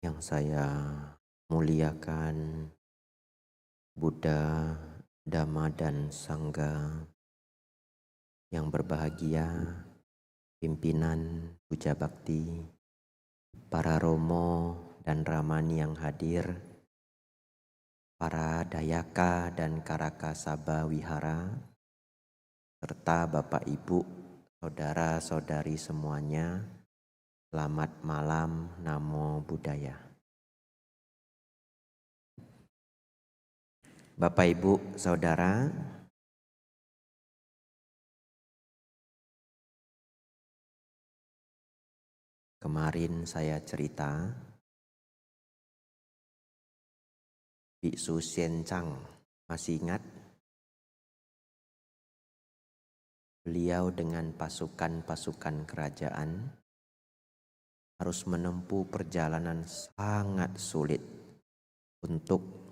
Yang saya muliakan, Buddha, Dhamma, dan Sangha. Yang berbahagia, pimpinan Puja Bakti, para romo dan ramani yang hadir, para dayaka dan karaka sabha wihara, serta Bapak Ibu, saudara-saudari semuanya, selamat malam, Namo Buddhaya. Bapak Ibu, saudara, kemarin saya cerita Biksu Xianchang, masih ingat? Beliau dengan pasukan-pasukan kerajaan harus menempuh perjalanan sangat sulit untuk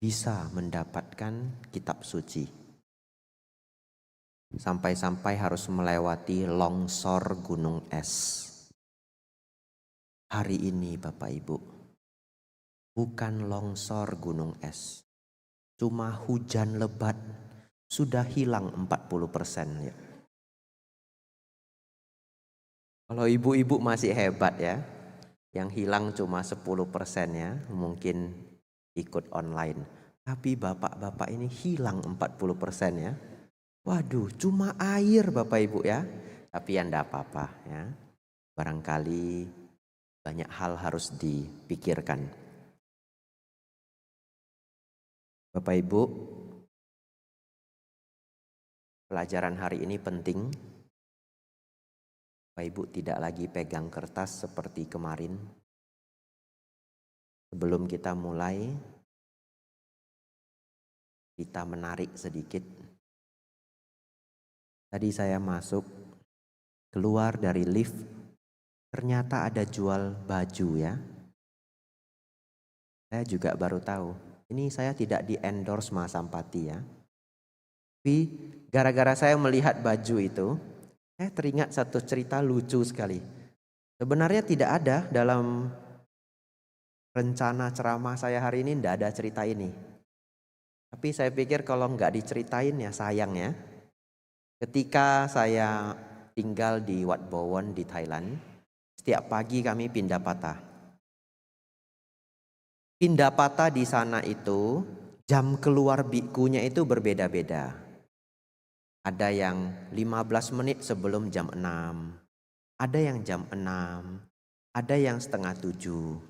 bisa mendapatkan kitab suci. Sampai-sampai harus melewati longsor gunung es. Hari ini Bapak Ibu, bukan longsor gunung es, cuma hujan lebat sudah hilang 40% ya. Kalau ibu-ibu masih hebat ya, yang hilang cuma 10% ya, mungkin ikut online. Tapi bapak-bapak ini hilang 40% ya. Waduh, cuma air Bapak Ibu ya. Tapi ya enggak apa-apa ya. Barangkali banyak hal harus dipikirkan. Bapak Ibu, pelajaran hari ini penting. Bapak Ibu tidak lagi pegang kertas seperti kemarin. Sebelum kita mulai, kita menarik sedikit. Tadi saya masuk, keluar dari lift, ternyata ada jual baju ya. Saya juga baru tahu, ini saya tidak di endorse Mas Sampati ya. Tapi gara-gara saya melihat baju itu, saya teringat satu cerita lucu sekali. Sebenarnya tidak ada dalam rencana ceramah saya hari ini, tidak ada cerita ini. Tapi saya pikir kalau nggak diceritain ya sayang ya. Ketika saya tinggal di Wat Bowon di Thailand, setiap pagi kami pindah patah. Pindah patah di sana itu jam keluar bikunya itu berbeda-beda. Ada yang 15 menit sebelum jam 6, ada yang jam 6, ada yang setengah 7,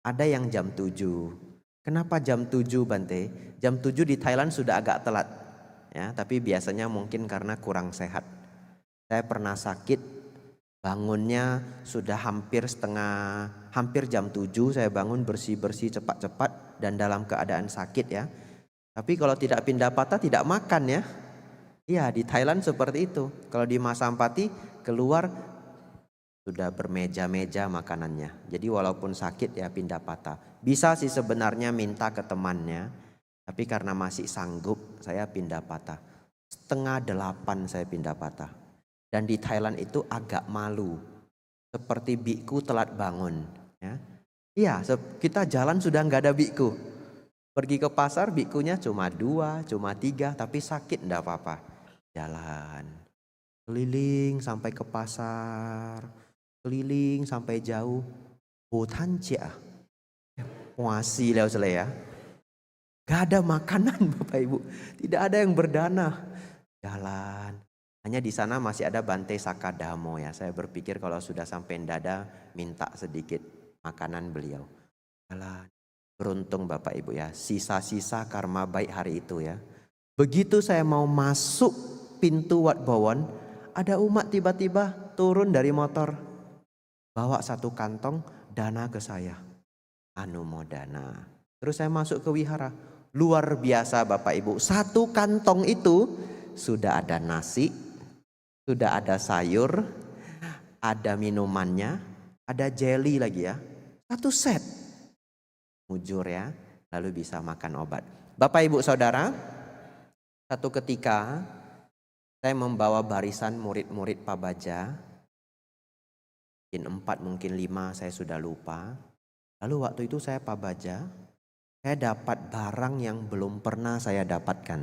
ada yang jam 7. Kenapa jam 7 Bante? Jam 7 di Thailand sudah agak telat ya, tapi biasanya mungkin karena kurang sehat. Saya pernah sakit, bangunnya sudah hampir jam 7 saya bangun bersih-bersih cepat-cepat dan dalam keadaan sakit ya. Tapi kalau tidak pindah patah tidak makan ya. Iya, di Thailand seperti itu. Kalau di Mas Sampati keluar sudah bermeja-meja makanannya. Jadi walaupun sakit ya pindah patah. Bisa sih sebenarnya minta ke temannya, tapi karena masih sanggup saya pindah patah. 7:30 saya pindah patah. Dan di Thailand itu agak malu, seperti biku telat bangun ya. Iya, kita jalan sudah nggak ada biku. Pergi ke pasar bikunya cuma 2, cuma 3, tapi sakit ndak apa-apa. Jalan, keliling sampai ke pasar, keliling sampai jauh. Botanjia, muasi lewat ya. Gak ada makanan Bapak Ibu, tidak ada yang berdana. Jalan, hanya di sana masih ada Bante Sakadamo ya. Saya berpikir kalau sudah sampai Ndada minta sedikit makanan beliau. Jalan, beruntung Bapak Ibu ya, sisa-sisa karma baik hari itu ya. Begitu saya mau masuk pintu Wat Bowon, ada umat tiba-tiba turun dari motor, bawa satu kantong dana ke saya, anumodana. Terus saya masuk ke wihara, luar biasa Bapak Ibu, satu kantong itu sudah ada nasi, sudah ada sayur, ada minumannya, ada jelly lagi ya, satu set, mujur ya, lalu bisa makan obat. Bapak Ibu Saudara, satu ketika saya membawa barisan murid-murid Pabaja, mungkin 4, mungkin 5, saya sudah lupa. Lalu waktu itu saya pabaja, saya dapat barang yang belum pernah saya dapatkan.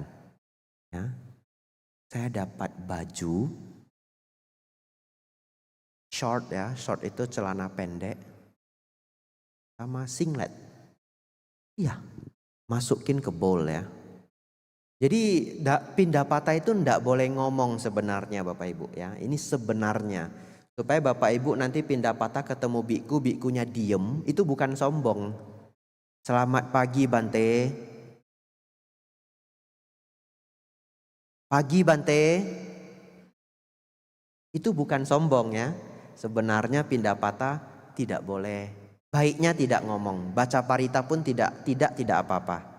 Ya. Saya dapat baju short ya, short itu celana pendek sama singlet. Iya, masukin ke bowl ya. Jadi pindah patah itu ndak boleh ngomong sebenarnya Bapak Ibu ya. Ini sebenarnya. Supaya Bapak Ibu nanti pindah patah ketemu biku, bikunya diem, itu bukan sombong. Selamat pagi Bante. Pagi Bante. Itu bukan sombong ya. Sebenarnya pindah patah tidak boleh. Baiknya tidak ngomong. Baca parita pun tidak apa-apa.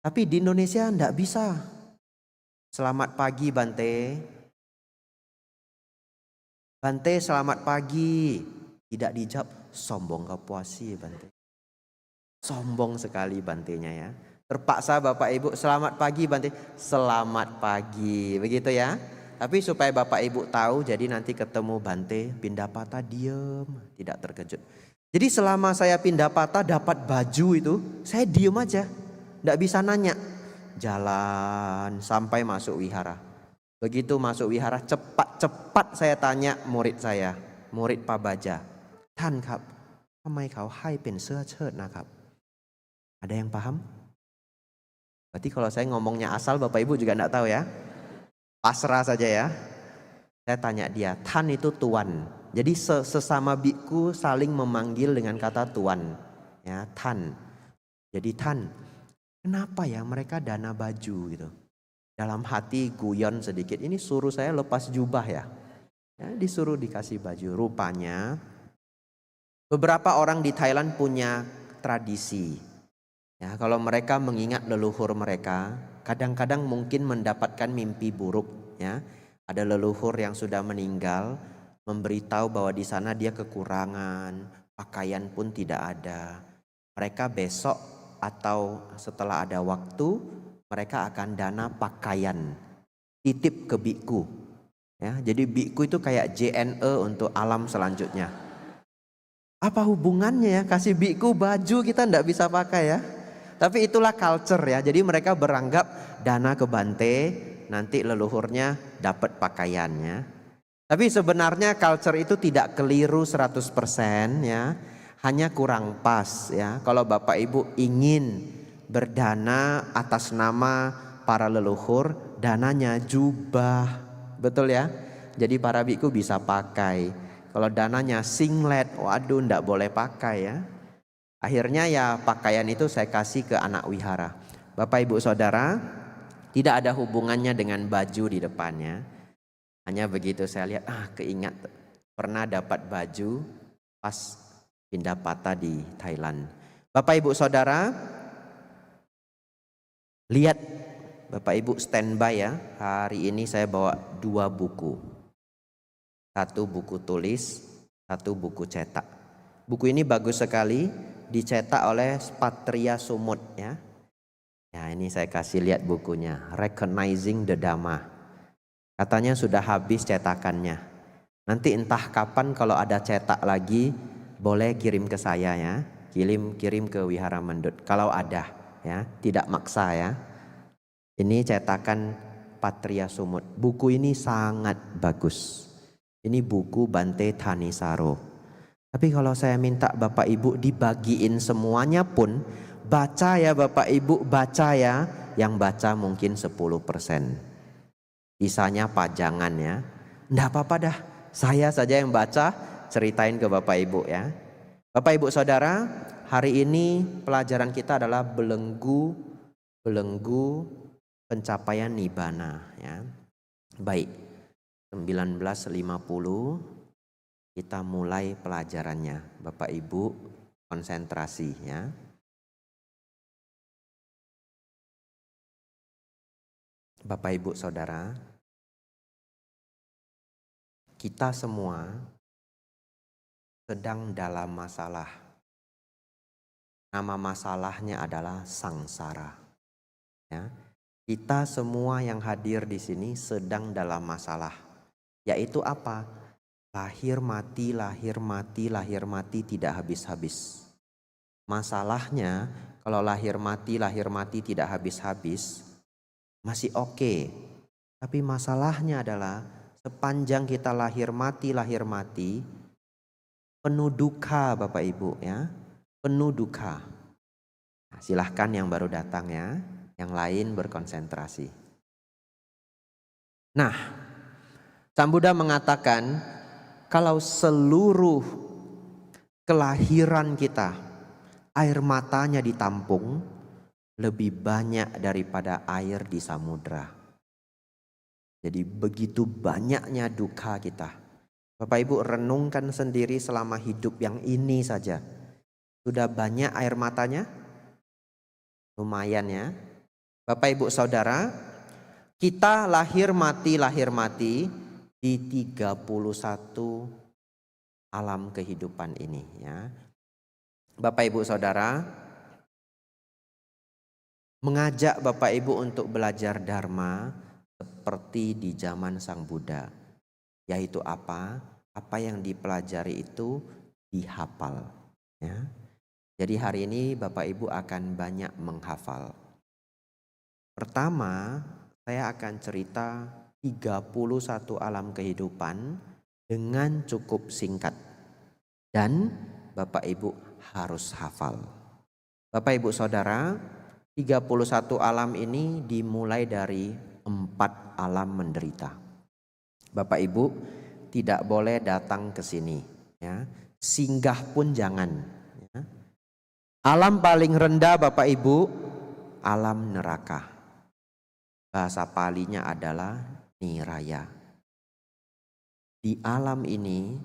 Tapi di Indonesia ndak bisa. Selamat pagi Bante. Bante selamat pagi. Tidak dijawab. Sombong kepuasi Bante. Sombong sekali Bantenya ya. Terpaksa Bapak Ibu selamat pagi Bante. Selamat pagi. Begitu ya. Tapi supaya Bapak Ibu tahu, jadi nanti ketemu Bante pindah patah diem, tidak terkejut. Jadi selama saya pindah patah dapat baju itu, saya diem aja. Tidak bisa nanya. Jalan sampai masuk wihara. Begitu masuk wihara cepat saya tanya murid saya, murid Pabaja. Tanครับทำไมเขาให้เป็นเสื้อเชิ้ตนะครับ? Ada yang paham? Berarti kalau saya ngomongnya asal Bapak Ibu juga enggak tahu ya. Pasrah saja ya. Saya tanya dia, Tan itu tuan. Jadi sesama biku saling memanggil dengan kata tuan. Ya, Tan. Jadi Tan, kenapa ya mereka dana baju gitu? Dalam hati guyon sedikit, ini suruh saya lepas jubah ya. Ya, disuruh dikasih baju. Rupanya beberapa orang di Thailand punya tradisi. Ya, kalau mereka mengingat leluhur mereka, kadang-kadang mungkin mendapatkan mimpi buruk ya. Ada leluhur yang sudah meninggal memberitahu bahwa di sana dia kekurangan, pakaian pun tidak ada. Mereka besok atau setelah ada waktu mereka akan dana pakaian titip ke biku ya. Jadi biku itu kayak JNE untuk alam selanjutnya. Apa hubungannya ya kasih biku baju kita ndak bisa pakai ya. Tapi itulah culture ya. Jadi mereka beranggap dana ke Bante nanti leluhurnya dapat pakaiannya. Tapi sebenarnya culture itu tidak keliru 100% ya. Hanya kurang pas ya. Kalau Bapak Ibu ingin berdana atas nama para leluhur, dananya jubah. Betul ya? Jadi para biku bisa pakai. Kalau dananya singlet, waduh ndak boleh pakai ya. Akhirnya ya pakaian itu saya kasih ke anak wihara. Bapak Ibu Saudara, tidak ada hubungannya dengan baju di depannya. Hanya begitu saya lihat, keingat pernah dapat baju pas pindah patah di Thailand. Bapak Ibu Saudara, lihat Bapak Ibu standby ya. Hari ini saya bawa 2 buku. 1 buku tulis, 1 buku cetak. Buku ini bagus sekali, dicetak oleh Patria Sumut ya. Ya, ini saya kasih lihat bukunya, Recognizing the Dhamma. Katanya sudah habis cetakannya. Nanti entah kapan kalau ada cetak lagi, boleh kirim ke saya ya. Kirim ke Wihara Mendut kalau ada ya, tidak maksa ya. Ini cetakan Patria Sumut. Buku ini sangat bagus. Ini buku Bante Thanisaro. Tapi kalau saya minta Bapak Ibu dibagiin semuanya pun, baca ya Bapak Ibu, baca ya. Yang baca mungkin 10%. Sisanya pajangan ya. Nggak apa-apa dah, saya saja yang baca, ceritain ke Bapak Ibu ya. Bapak Ibu Saudara, hari ini pelajaran kita adalah belenggu pencapaian nibbana ya. Baik, 19.50 kita mulai pelajarannya. Bapak Ibu konsentrasi ya. Bapak Ibu Saudara, kita semua sedang dalam masalah. Nama masalahnya adalah sangsara. Ya. Kita semua yang hadir di sini sedang dalam masalah. Yaitu apa? Lahir mati, lahir mati, lahir mati tidak habis-habis. Masalahnya kalau lahir mati tidak habis-habis masih oke. Tapi masalahnya adalah sepanjang kita lahir mati penuh duka Bapak Ibu ya. Penuh duka. Nah, silahkan yang baru datang ya, yang lain berkonsentrasi. Nah, Sang Buddha mengatakan kalau seluruh kelahiran kita air matanya ditampung lebih banyak daripada air di samudra. Jadi begitu banyaknya duka kita. Bapak Ibu renungkan sendiri selama hidup yang ini saja. Sudah banyak air matanya? Lumayan ya. Bapak Ibu Saudara, kita lahir mati di 31 alam kehidupan ini ya. Bapak Ibu Saudara, mengajak Bapak Ibu untuk belajar Dharma seperti di zaman Sang Buddha. Yaitu apa? Apa yang dipelajari itu dihafal ya. Jadi hari ini Bapak Ibu akan banyak menghafal. Pertama, saya akan cerita 31 alam kehidupan dengan cukup singkat. Dan Bapak Ibu harus hafal. Bapak Ibu Saudara, 31 alam ini dimulai dari 4 alam menderita. Bapak Ibu tidak boleh datang ke sini ya. Singgah pun jangan ya. Alam paling rendah Bapak Ibu, alam neraka. Bahasa Palinya adalah niraya. Di alam ini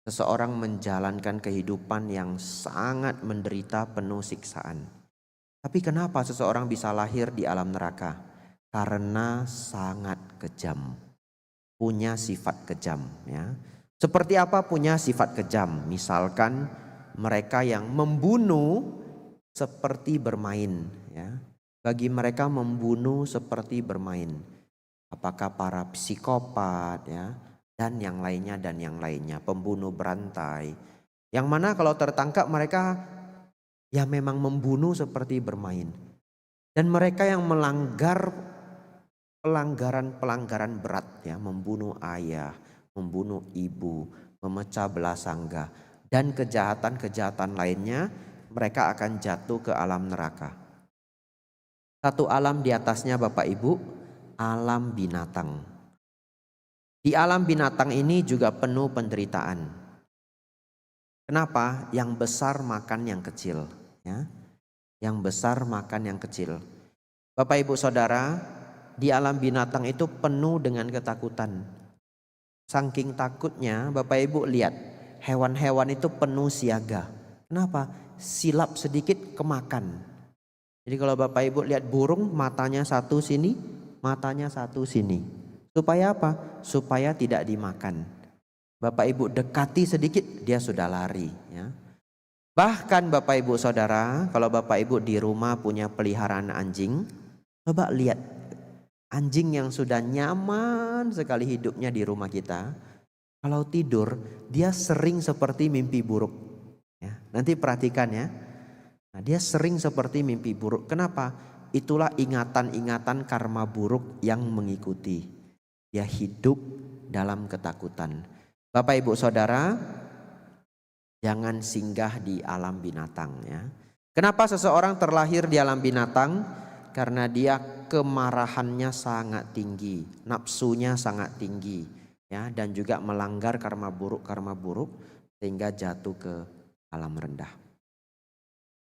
seseorang menjalankan kehidupan yang sangat menderita penuh siksaan. Tapi kenapa seseorang bisa lahir di alam neraka? Karena sangat kejam. Punya sifat kejam ya. Seperti apa punya sifat kejam? Misalkan mereka yang membunuh seperti bermain ya. Bagi mereka membunuh seperti bermain. Apakah para psikopat ya, dan yang lainnya, pembunuh berantai. Yang mana kalau tertangkap mereka ya memang membunuh seperti bermain. Dan mereka yang melanggar pelanggaran berat ya, membunuh ayah, membunuh ibu, memecah belah sangga dan kejahatan-kejahatan lainnya, mereka akan jatuh ke alam neraka. Satu alam di atasnya Bapak Ibu, alam binatang. Di alam binatang ini juga penuh penderitaan. Kenapa? Yang besar makan yang kecil ya. Yang besar makan yang kecil. Bapak Ibu Saudara, di alam binatang itu penuh dengan ketakutan. Saking takutnya Bapak Ibu lihat, hewan-hewan itu penuh siaga. Kenapa? Silap sedikit kemakan. Jadi kalau Bapak Ibu lihat burung, matanya satu sini, matanya satu sini. Supaya apa? Supaya tidak dimakan. Bapak Ibu dekati sedikit, dia sudah lari ya. Bahkan Bapak Ibu Saudara, kalau Bapak Ibu di rumah punya peliharaan anjing, coba lihat anjing yang sudah nyaman sekali hidupnya di rumah kita, kalau tidur dia sering seperti mimpi buruk ya. Nanti perhatikan ya. Nah, dia sering seperti mimpi buruk. Kenapa? Itulah ingatan-ingatan karma buruk yang mengikuti. Dia hidup dalam ketakutan. Bapak Ibu Saudara, jangan singgah di alam binatang ya. Kenapa seseorang terlahir di alam binatang? Karena dia kemarahannya sangat tinggi, nafsunya sangat tinggi ya, dan juga melanggar karma buruk sehingga jatuh ke alam rendah.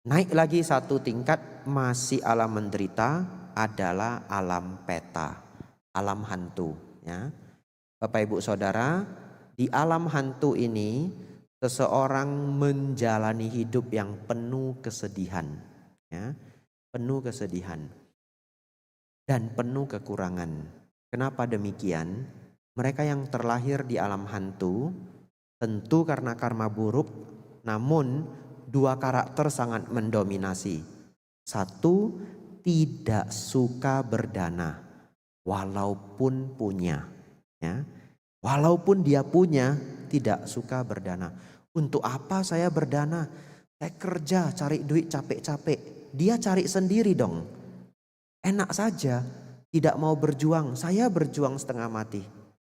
Naik lagi satu tingkat, masih alam menderita, adalah alam peta, alam hantu ya. Bapak Ibu Saudara, di alam hantu ini seseorang menjalani hidup yang penuh kesedihan ya, penuh kesedihan dan penuh kekurangan. Kenapa demikian? Mereka yang terlahir di alam hantu tentu karena karma buruk, namun dua karakter sangat mendominasi. Satu, tidak suka berdana walaupun punya ya. Walaupun dia punya, tidak suka berdana. Untuk apa saya berdana? Saya kerja cari duit capek-capek. Dia cari sendiri dong. Enak saja. Tidak mau berjuang. Saya berjuang setengah mati.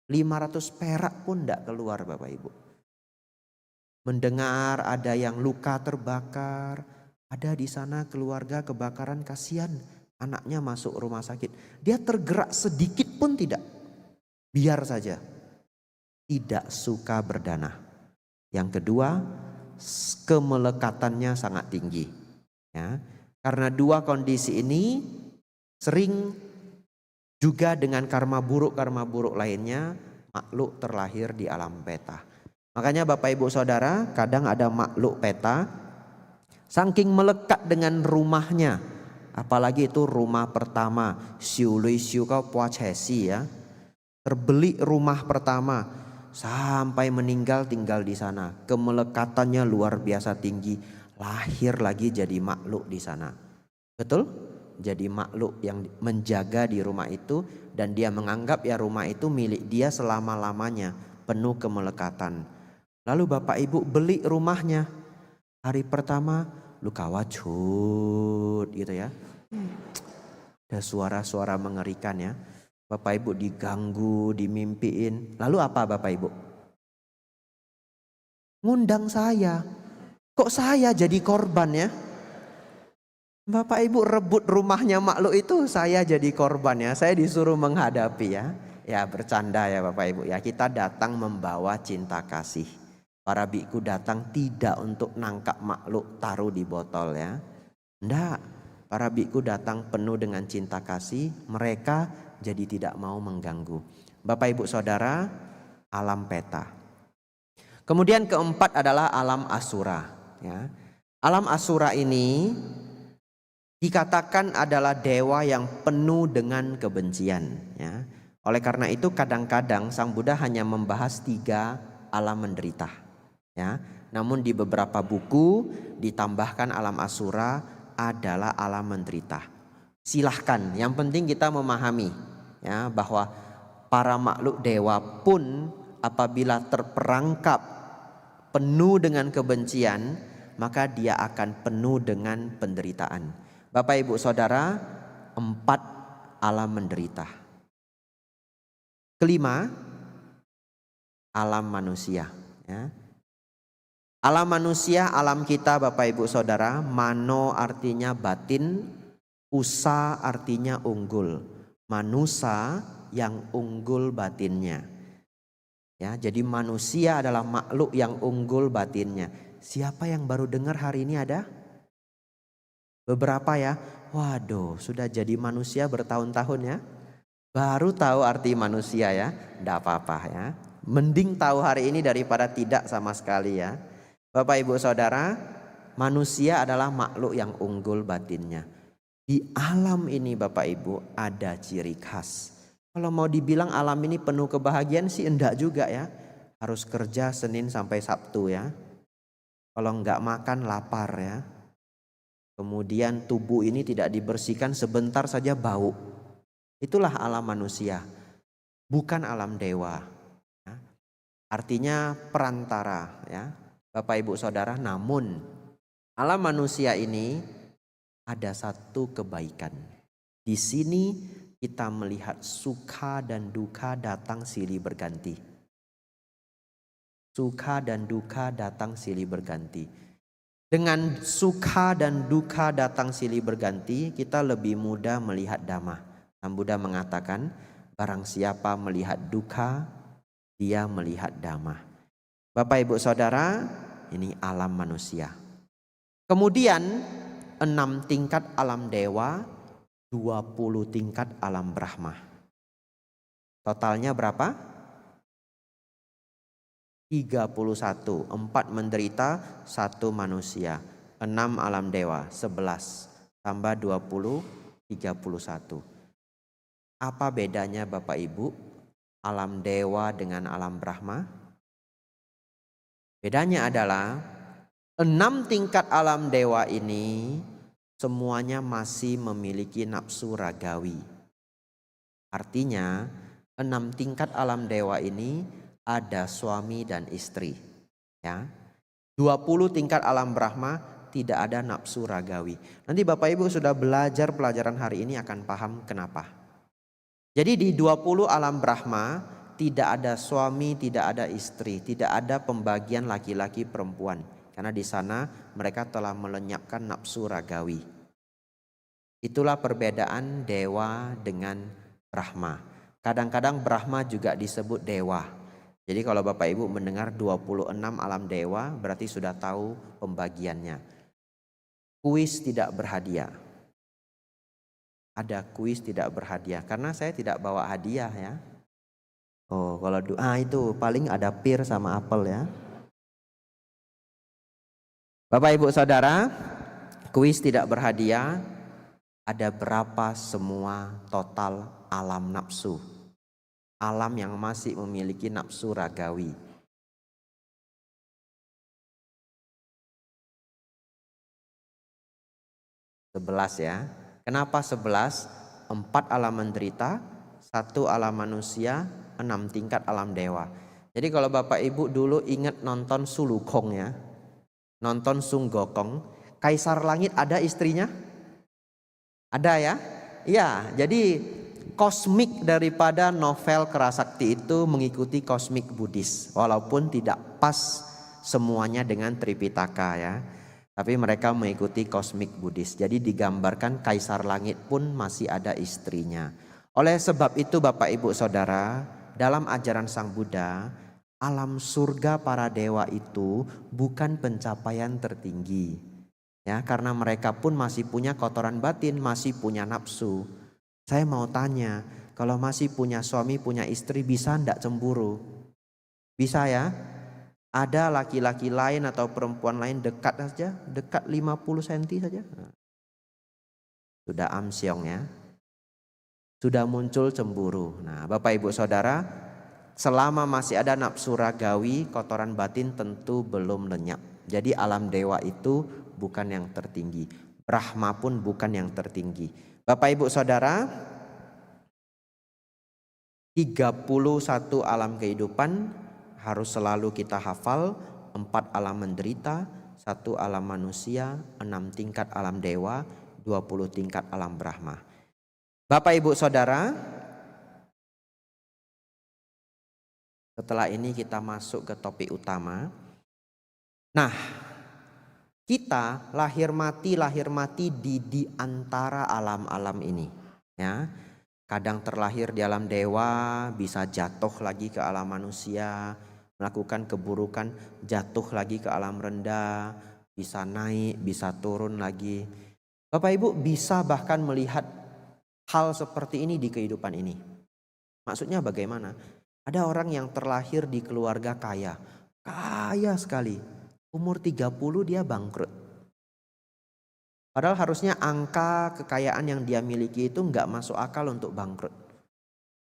500 perak pun tidak keluar Bapak Ibu. Mendengar ada yang luka terbakar. Ada di sana keluarga kebakaran, kasihan. Anaknya masuk rumah sakit. Dia tergerak sedikit pun tidak. Biar saja. Tidak suka berdana. Yang kedua, kemelekatannya sangat tinggi. Ya, karena dua kondisi ini sering juga dengan karma buruk lainnya makhluk terlahir di alam peta. Makanya Bapak Ibu Saudara, kadang ada makhluk peta saking melekat dengan rumahnya, apalagi itu rumah pertama, ya, terbeli rumah pertama sampai meninggal tinggal di sana. Kemelekatannya luar biasa tinggi. Lahir lagi jadi makhluk di sana. Betul? Jadi makhluk yang menjaga di rumah itu. Dan dia menganggap ya rumah itu milik dia selama-lamanya. Penuh kemelekatan. Lalu Bapak Ibu beli rumahnya. Hari pertama luka wajud gitu ya. Ada suara-suara mengerikan ya. Bapak Ibu diganggu, dimimpiin. Lalu apa Bapak Ibu? Ngundang saya. Kok saya jadi korban ya? Bapak Ibu rebut rumahnya makhluk itu, saya jadi korban ya. Saya disuruh menghadapi ya. Ya bercanda ya Bapak Ibu ya. Kita datang membawa cinta kasih. Para biku datang tidak untuk nangkap makhluk taruh di botol ya. Enggak. Para biku datang penuh dengan cinta kasih. Mereka jadi tidak mau mengganggu. Bapak Ibu Saudara, alam peta. Kemudian keempat adalah alam asura. Ya. Alam asura ini dikatakan adalah dewa yang penuh dengan kebencian. Ya. Oleh karena itu kadang-kadang Sang Buddha hanya membahas 3 alam menderita. Ya. Namun di beberapa buku ditambahkan alam asura adalah alam menderita. Silahkan, yang penting kita memahami ya, bahwa para makhluk dewa pun apabila terperangkap penuh dengan kebencian, maka dia akan penuh dengan penderitaan. Bapak Ibu Saudara, 4 alam menderita. Kelima, alam manusia. Ya. Alam manusia, alam kita Bapak Ibu Saudara, mano artinya batin, usa artinya unggul. Manusia yang unggul batinnya. Ya, jadi manusia adalah makhluk yang unggul batinnya. Siapa yang baru dengar hari ini ada? Beberapa ya. Waduh, sudah jadi manusia bertahun-tahun ya. Baru tahu arti manusia ya. Tidak apa-apa ya. Mending tahu hari ini daripada tidak sama sekali ya. Bapak Ibu Saudara, manusia adalah makhluk yang unggul batinnya. Di alam ini Bapak Ibu ada ciri khas. Kalau mau dibilang alam ini penuh kebahagiaan sih enggak juga ya. Harus kerja Senin sampai Sabtu ya. Kalau enggak makan lapar ya. Kemudian tubuh ini tidak dibersihkan sebentar saja bau. Itulah alam manusia. Bukan alam dewa. Ya. Artinya perantara ya. Bapak Ibu Saudara, namun alam manusia ini ada satu kebaikan. Di sini kita melihat suka dan duka datang silih berganti. Suka dan duka datang silih berganti. Dengan suka dan duka datang silih berganti, kita lebih mudah melihat dhamma. Sang Buddha mengatakan, barang siapa melihat duka, dia melihat dhamma. Bapak Ibu Saudara, ini alam manusia. Kemudian 6 tingkat alam dewa, 20 tingkat alam Brahma. Totalnya berapa? 31. 4 menderita, 1 manusia. 6 alam dewa, 11. Tambah 20, 31. Apa bedanya Bapak Ibu? Alam dewa dengan alam Brahma? Bedanya adalah 6 tingkat alam dewa ini semuanya masih memiliki nafsu ragawi. Artinya 6 tingkat alam dewa ini ada suami dan istri. Ya. 20 tingkat alam Brahma tidak ada nafsu ragawi. Nanti Bapak Ibu sudah belajar pelajaran hari ini akan paham kenapa. Jadi di 20 alam Brahma tidak ada suami, tidak ada istri, tidak ada pembagian laki-laki perempuan. Karena di sana mereka telah melenyapkan nafsu ragawi. Itulah perbedaan dewa dengan Brahma. Kadang-kadang Brahma juga disebut dewa. Jadi kalau Bapak Ibu mendengar 26 alam dewa berarti sudah tahu pembagiannya. Kuis tidak berhadiah. Ada kuis tidak berhadiah karena saya tidak bawa hadiah ya. Oh, kalau doa itu paling ada pir sama apel ya. Bapak Ibu Saudara, kuis tidak berhadiah. Ada berapa semua total alam nafsu? Alam yang masih memiliki nafsu ragawi. Sebelas ya. Kenapa 11? 4 alam menderita, 1 alam manusia, 6 tingkat alam dewa. Jadi kalau Bapak Ibu dulu ingat nonton Sulukong ya, nonton Sung Gokong, Kaisar Langit ada istrinya? Ada ya? Iya, jadi kosmik daripada novel Kerasakti itu mengikuti kosmik Buddhis. Walaupun tidak pas semuanya dengan Tripitaka ya. Tapi mereka mengikuti kosmik Buddhis. Jadi digambarkan Kaisar Langit pun masih ada istrinya. Oleh sebab itu Bapak Ibu Saudara, dalam ajaran Sang Buddha, alam surga para dewa itu bukan pencapaian tertinggi. Ya, karena mereka pun masih punya kotoran batin, masih punya nafsu. Saya mau tanya, kalau masih punya suami, punya istri, bisa enggak cemburu? Bisa ya? Ada laki-laki lain atau perempuan lain dekat saja, dekat 50 cm saja. Sudah amsyong ya. Sudah muncul cemburu. Nah, Bapak Ibu Saudara, selama masih ada nafsu ragawi, kotoran batin tentu belum lenyap. Jadi alam dewa itu bukan yang tertinggi. Brahma pun bukan yang tertinggi. Bapak Ibu Saudara, 31 alam kehidupan harus selalu kita hafal. 4 alam menderita, 1 alam manusia, 6 tingkat alam dewa, 20 tingkat alam Brahma. Bapak Ibu Saudara, setelah ini kita masuk ke topik utama. Nah, kita lahir mati di antara alam-alam ini ya. Kadang terlahir di alam dewa, bisa jatuh lagi ke alam manusia, melakukan keburukan, jatuh lagi ke alam rendah, bisa naik, bisa turun lagi. Bapak Ibu bisa bahkan melihat hal seperti ini di kehidupan ini. Maksudnya bagaimana? Ada orang yang terlahir di keluarga kaya, kaya sekali. Umur 30 dia bangkrut. Padahal harusnya angka kekayaan yang dia miliki itu nggak masuk akal untuk bangkrut.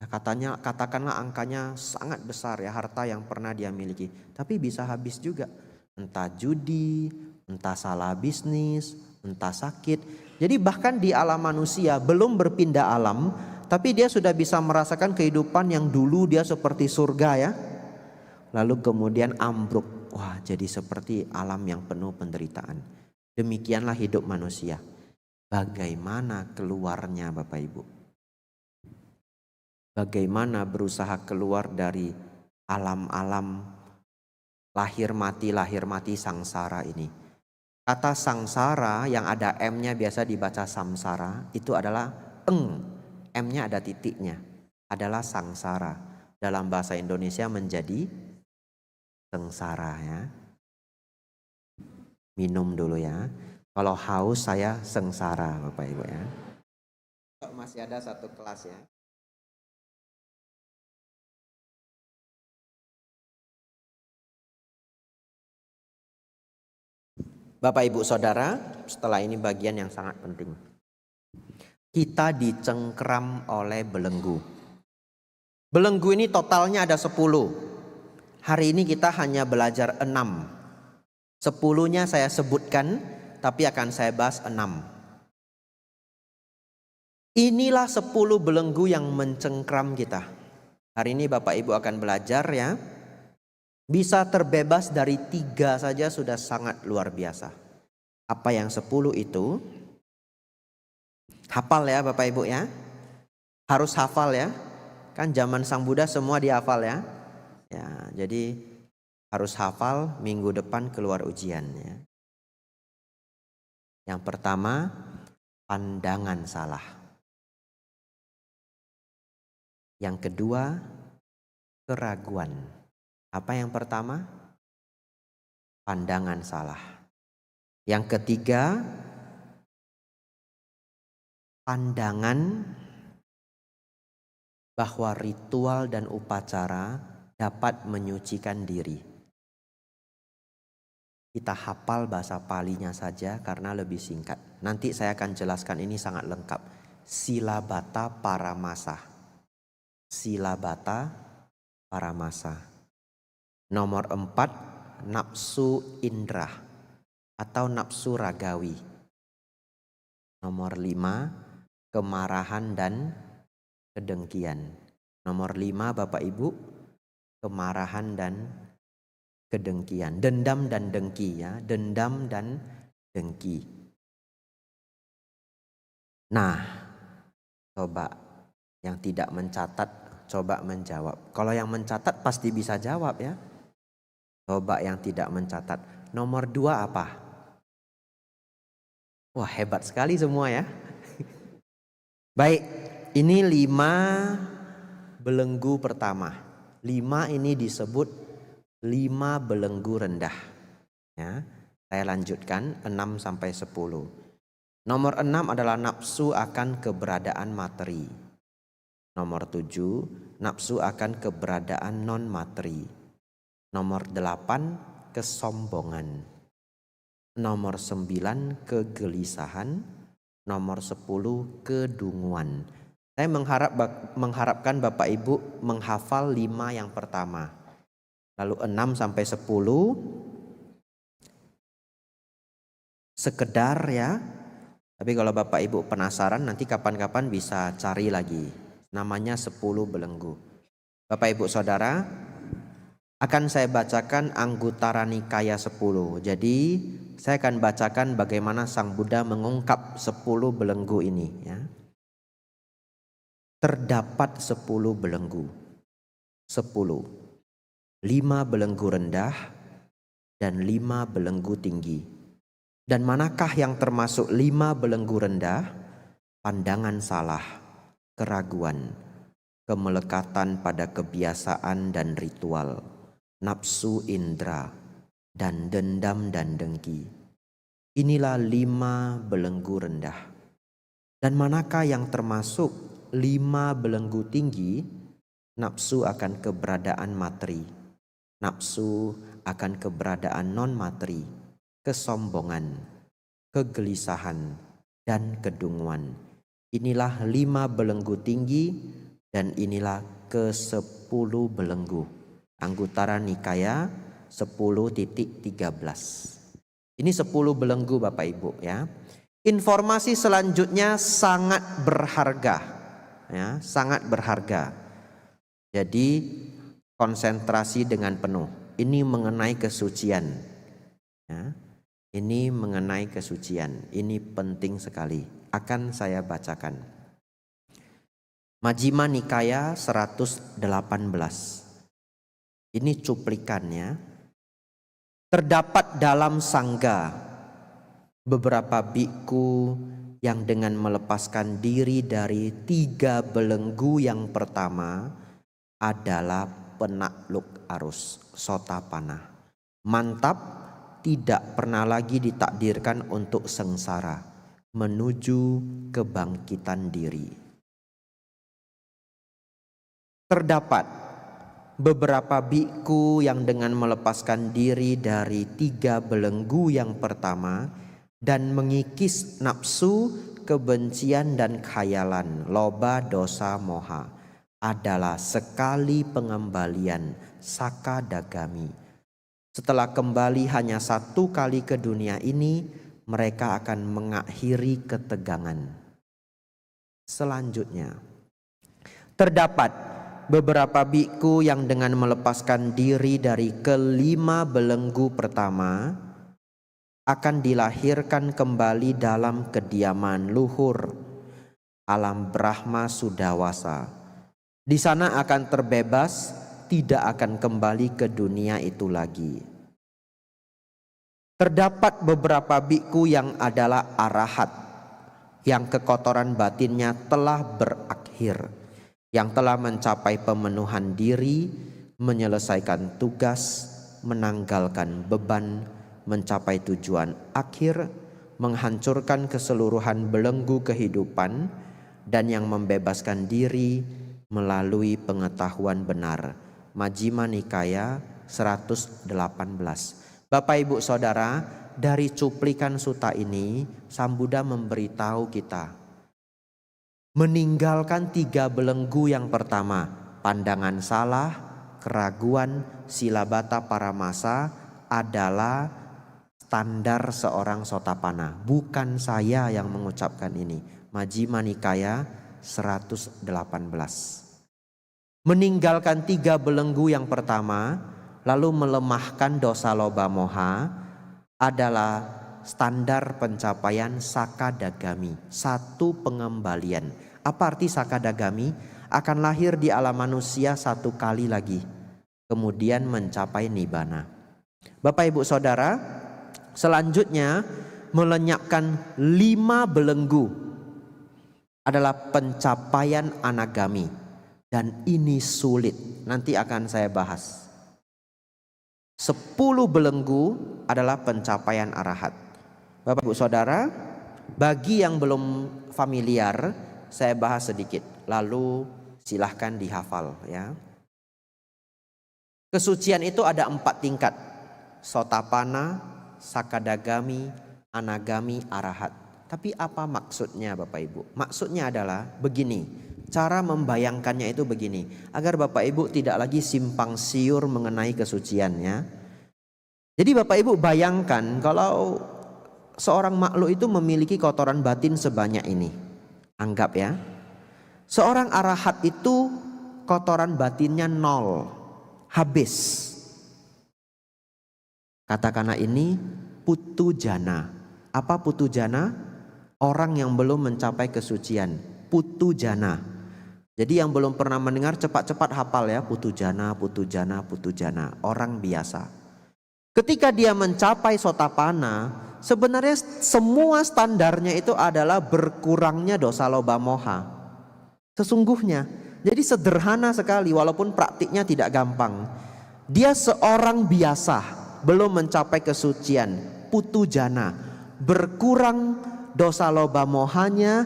Katakanlah angkanya sangat besar ya harta yang pernah dia miliki. Tapi bisa habis juga. Entah judi, entah salah bisnis, entah sakit. Jadi bahkan di alam manusia belum berpindah alam, tapi dia sudah bisa merasakan kehidupan yang dulu dia seperti surga ya. Lalu kemudian ambruk. Wah, jadi seperti alam yang penuh penderitaan. Demikianlah hidup manusia. Bagaimana keluarnya Bapak Ibu? Bagaimana berusaha keluar dari alam-alam lahir mati sangsara ini? Kata sangsara yang ada M-nya biasa dibaca samsara, itu adalah M-nya ada titiknya. Adalah sangsara. Dalam bahasa Indonesia menjadi sengsara ya. Minum dulu ya. Kalau haus saya sengsara Bapak Ibu ya. Masih ada satu kelas ya. Bapak Ibu Saudara, setelah ini bagian yang sangat penting. Kita dicengkram oleh belenggu. Belenggu ini totalnya ada 10. Hari ini kita hanya belajar 6. 10-nya saya sebutkan, tapi akan saya bahas 6. Inilah 10 belenggu yang mencengkram kita. Hari ini Bapak Ibu akan belajar ya. Bisa terbebas dari 3 saja sudah sangat luar biasa. Apa yang 10 itu? Hafal ya Bapak Ibu ya. Harus hafal ya. Kan zaman Sang Buddha semua dihafal ya. Ya, jadi harus hafal, minggu depan keluar ujian ya. Yang pertama, pandangan salah. Yang kedua, keraguan. Apa yang pertama? Pandangan salah. Yang ketiga, pandangan bahwa ritual dan upacara dapat menyucikan diri. Kita hafal bahasa Palinya saja karena lebih singkat. Nanti saya akan jelaskan ini sangat lengkap. Silabata Paramasa. Silabata Paramasa. Nomor 4, nafsu indra atau nafsu ragawi. Nomor 5, kemarahan dan kedengkian. Nomor 5 Bapak Ibu, kemarahan dan kedengkian. Dendam dan dengki ya, dendam dan dengki. Nah, coba yang tidak mencatat coba menjawab. Kalau yang mencatat pasti bisa jawab ya. Coba yang tidak mencatat. Nomor 2 apa? Wah, hebat sekali semua ya. Baik, ini 5 belenggu pertama. 5 ini disebut 5 belenggu rendah. Ya, saya lanjutkan 6 sampai 10. Nomor 6 adalah nafsu akan keberadaan materi. Nomor 7, nafsu akan keberadaan non-materi. Nomor 8, kesombongan. Nomor 9, kegelisahan. Nomor 10, kedunguan. Saya mengharapkan Bapak Ibu menghafal 5 yang pertama. Lalu 6 sampai 10 sekedar ya. Tapi kalau Bapak Ibu penasaran nanti kapan-kapan bisa cari lagi. Namanya 10 belenggu. Bapak Ibu Saudara, akan saya bacakan Anguttara Nikaya 10. Jadi saya akan bacakan bagaimana Sang Buddha mengungkap 10 belenggu ini ya. Terdapat 10 belenggu. 10. 5 belenggu rendah dan 5 belenggu tinggi. Dan manakah yang termasuk 5 belenggu rendah? Pandangan salah, keraguan, kemelekatan pada kebiasaan dan ritual, nafsu indra, dan dendam dan dengki. Inilah 5 belenggu rendah. Dan manakah yang termasuk 5 belenggu tinggi? Nafsu akan keberadaan materi, nafsu akan keberadaan non-materi, kesombongan, kegelisahan, dan kedunguan. Inilah 5 belenggu tinggi dan inilah ke-10 belenggu. Anguttara Nikaya 10.13. Ini 10 belenggu Bapak Ibu ya. Informasi selanjutnya sangat berharga ya, sangat berharga. Jadi konsentrasi dengan penuh. Ini mengenai kesucian. Ya, ini mengenai kesucian. Ini penting sekali. Akan saya bacakan. Majjhima Nikaya 118. Ini cuplikannya. Terdapat dalam sangga beberapa biku yang dengan melepaskan diri dari 3 belenggu yang pertama adalah penakluk arus, sotapana. Mantap, tidak pernah lagi ditakdirkan untuk sengsara, menuju kebangkitan diri. Terdapat beberapa biku yang dengan melepaskan diri dari 3 belenggu yang pertama dan mengikis nafsu, kebencian dan khayalan, loba, dosa, moha, adalah sekali pengembalian sakadagami. Setelah kembali hanya 1 kali ke dunia ini, mereka akan mengakhiri ketegangan. Selanjutnya, terdapat beberapa biku yang dengan melepaskan diri dari ke-5 belenggu pertama akan dilahirkan kembali dalam kediaman luhur, alam Brahma Sudawasa. Di sana akan terbebas, tidak akan kembali ke dunia itu lagi. Terdapat beberapa biku yang adalah arahat, yang kekotoran batinnya telah berakhir, yang telah mencapai pemenuhan diri, menyelesaikan tugas, menanggalkan beban, mencapai tujuan akhir, menghancurkan keseluruhan belenggu kehidupan, dan yang membebaskan diri melalui pengetahuan benar. Majjhima Nikaya 118. Bapak Ibu Saudara, dari cuplikan sutta ini Sang Buddha memberitahu kita meninggalkan 3 belenggu yang pertama, pandangan salah, keraguan, silabata paramasa adalah standar seorang Sotapanna. Bukan saya yang mengucapkan ini. Majjhima Nikaya 118. Meninggalkan 3 belenggu yang pertama, lalu melemahkan dosa loba moha adalah standar pencapaian sakadagami, satu pengembalian. Apa arti sakadagami? Akan lahir di alam manusia 1 kali lagi, kemudian mencapai nibbana. Bapak Ibu Saudara, selanjutnya melenyapkan 5 belenggu adalah pencapaian anagami, dan ini sulit. Nanti akan saya bahas. 10 belenggu adalah pencapaian arahat. Bapak Ibu Saudara, bagi yang belum familiar, saya bahas sedikit, lalu silahkan dihafal ya. Kesucian itu ada 4 tingkat: Sotapanna, Sakadagami, Anagami, Arahat. Tapi apa maksudnya Bapak Ibu? Maksudnya adalah begini, cara membayangkannya itu begini, agar Bapak Ibu tidak lagi simpang siur mengenai kesuciannya. Jadi Bapak Ibu bayangkan kalau seorang makhluk itu memiliki kotoran batin sebanyak ini. Anggap ya, seorang arahat itu kotoran batinnya 0, habis. Katakanlah ini putu jana. Apa putu jana? Orang yang belum mencapai kesucian, putu jana. Jadi yang belum pernah mendengar cepat-cepat hafal ya, putu jana, putu jana, putu jana. Orang biasa. Ketika dia mencapai Sotapanna, sebenarnya semua standarnya itu adalah berkurangnya dosa loba moha. Sesungguhnya, jadi sederhana sekali walaupun praktiknya tidak gampang. Dia seorang biasa, belum mencapai kesucian, putu jana, berkurang dosa loba mohanya,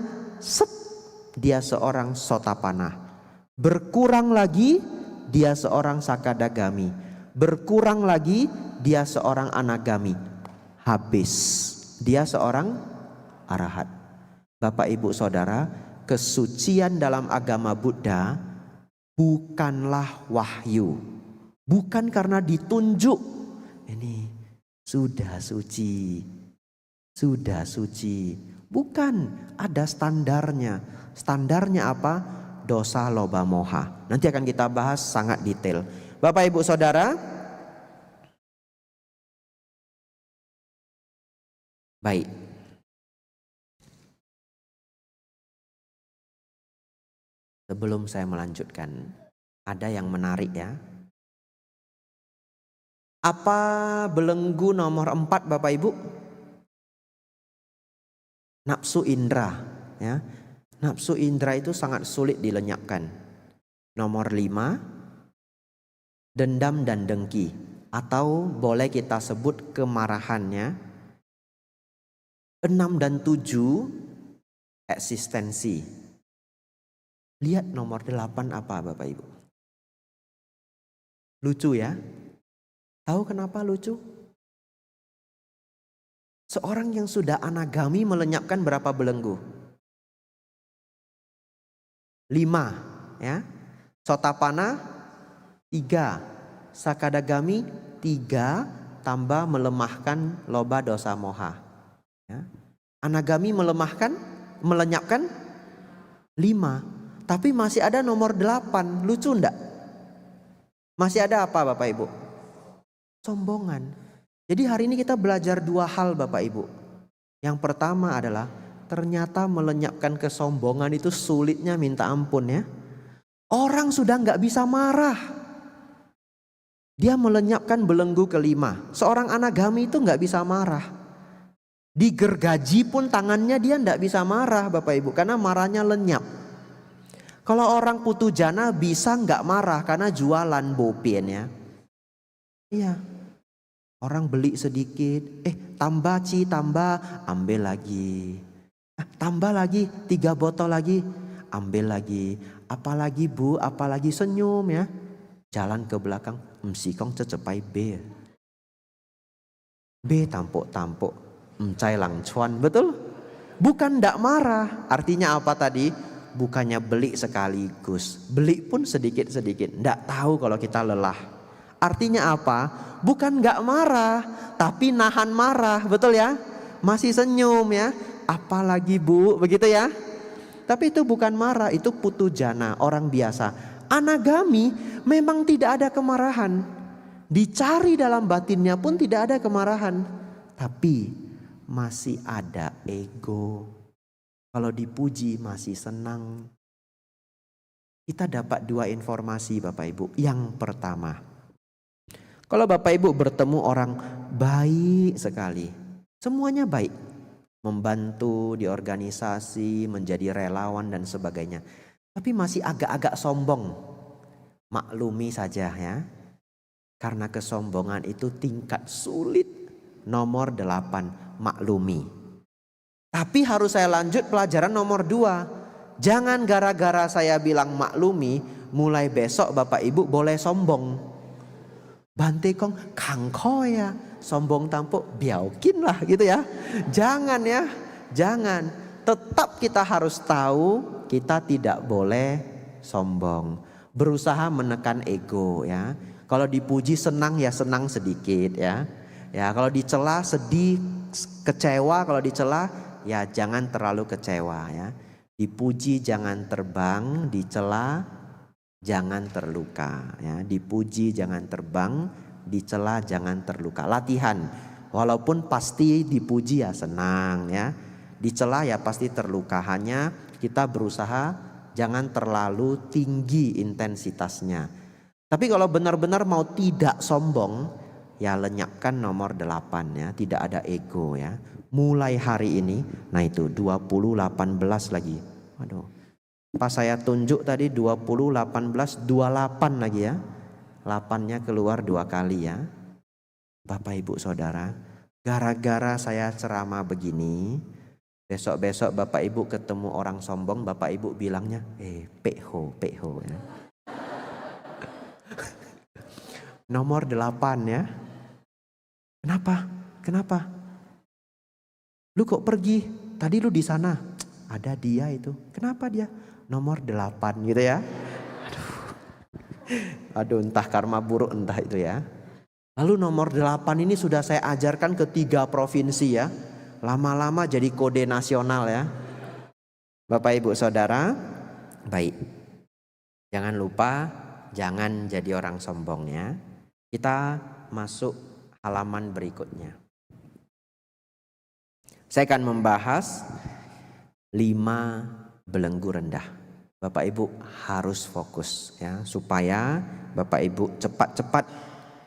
dia seorang Sotapanna. Berkurang lagi, dia seorang Sakadagami. Berkurang lagi, dia seorang Anagami. Habis, dia seorang arahat. Bapak Ibu Saudara, kesucian dalam agama Buddha bukanlah wahyu. Bukan karena ditunjuk, ini sudah suci, sudah suci. Bukan, ada standarnya. Standarnya apa? Dosa loba moha. Nanti akan kita bahas sangat detail. Bapak Ibu Saudara, baik. Sebelum saya melanjutkan, ada yang menarik ya. Apa belenggu nomor 4 Bapak Ibu? Nafsu indra ya. Nafsu indra itu sangat sulit dilenyapkan. Nomor 5, dendam dan dengki, atau boleh kita sebut kemarahannya. 6 dan 7, eksistensi. Lihat nomor 8 apa Bapak Ibu? Lucu ya. Tahu kenapa lucu? Seorang yang sudah anagami melenyapkan berapa belenggu? 5 ya. Sotapanna 3, Sakadagami 3, tambah melemahkan loba dosa moha ya. Anagami melenyapkan 5, tapi masih ada nomor 8. Lucu enggak? Masih ada apa Bapak Ibu? Sombongan. Jadi hari ini kita belajar dua hal Bapak Ibu. Yang pertama adalah ternyata melenyapkan kesombongan itu sulitnya minta ampun ya. Orang sudah nggak bisa marah. Dia melenyapkan belenggu kelima. Seorang anagami itu nggak bisa marah. Digergaji pun tangannya dia nggak bisa marah Bapak Ibu, karena marahnya lenyap. Kalau orang putu jana bisa nggak marah karena jualan bopien ya. Iya. Orang beli sedikit, tambah Ci, tambah, ambil lagi. Tambah lagi, 3 botol lagi, ambil lagi. Apalagi Bu, apalagi senyum ya. Jalan ke belakang, sikong cecepai B. B tampuk-tampuk, cai lang cuan, betul? Bukan ndak marah, artinya apa tadi? Bukannya beli sekaligus, beli pun sedikit-sedikit, ndak tahu kalau kita lelah. Artinya apa? Bukan nggak marah, tapi nahan marah, betul ya? Masih senyum ya. Apalagi Bu, begitu ya? Tapi itu bukan marah, itu putu jana, orang biasa. Anagami memang tidak ada kemarahan. Dicari dalam batinnya pun tidak ada kemarahan. Tapi masih ada ego. Kalau dipuji masih senang. Kita dapat 2 informasi Bapak Ibu. Yang pertama, kalau Bapak Ibu bertemu orang baik sekali, semuanya baik, membantu di organisasi, menjadi relawan dan sebagainya, tapi masih agak-agak sombong, maklumi saja ya. Karena kesombongan itu tingkat sulit, nomor 8, maklumi. Tapi harus saya lanjut pelajaran nomor 2. Jangan gara-gara saya bilang maklumi, mulai besok Bapak Ibu boleh sombong. Bante kong kangko ya, sombong tampuk biaukin lah gitu ya. Jangan ya, jangan. Tetap kita harus tahu kita tidak boleh sombong. Berusaha menekan ego ya. Kalau dipuji senang ya senang sedikit ya. Ya kalau dicela sedih, kecewa, kalau dicela ya jangan terlalu kecewa ya. Dipuji jangan terbang, dicela jangan terluka ya. Dipuji jangan terbang, dicela jangan terluka. Latihan. Walaupun pasti dipuji ya senang ya. Dicela ya pasti terluka. Hanya kita berusaha jangan terlalu tinggi intensitasnya. Tapi kalau benar-benar mau tidak sombong, ya lenyapkan nomor 8 ya. Tidak ada ego ya. Mulai hari ini, nah itu 2018 lagi. Waduh. Pas saya tunjuk tadi 20, 18, 28 lagi ya. 8-nya keluar 2 kali ya. Bapak Ibu Saudara, gara-gara saya ceramah begini, besok-besok Bapak Ibu ketemu orang sombong, Bapak Ibu bilangnya, pekho ya. Nomor 8 ya. Kenapa? Lu kok pergi? Tadi lu di sana. Ada dia itu. Kenapa dia? Nomor 8 gitu ya. Aduh entah karma buruk entah itu ya. Lalu nomor 8 ini sudah saya ajarkan ke 3 provinsi ya. Lama-lama jadi kode nasional ya. Bapak Ibu Saudara, baik. Jangan lupa jangan jadi orang sombong ya. Kita masuk halaman berikutnya. Saya akan membahas 5 belenggu rendah. Bapak Ibu harus fokus ya, supaya Bapak Ibu cepat-cepat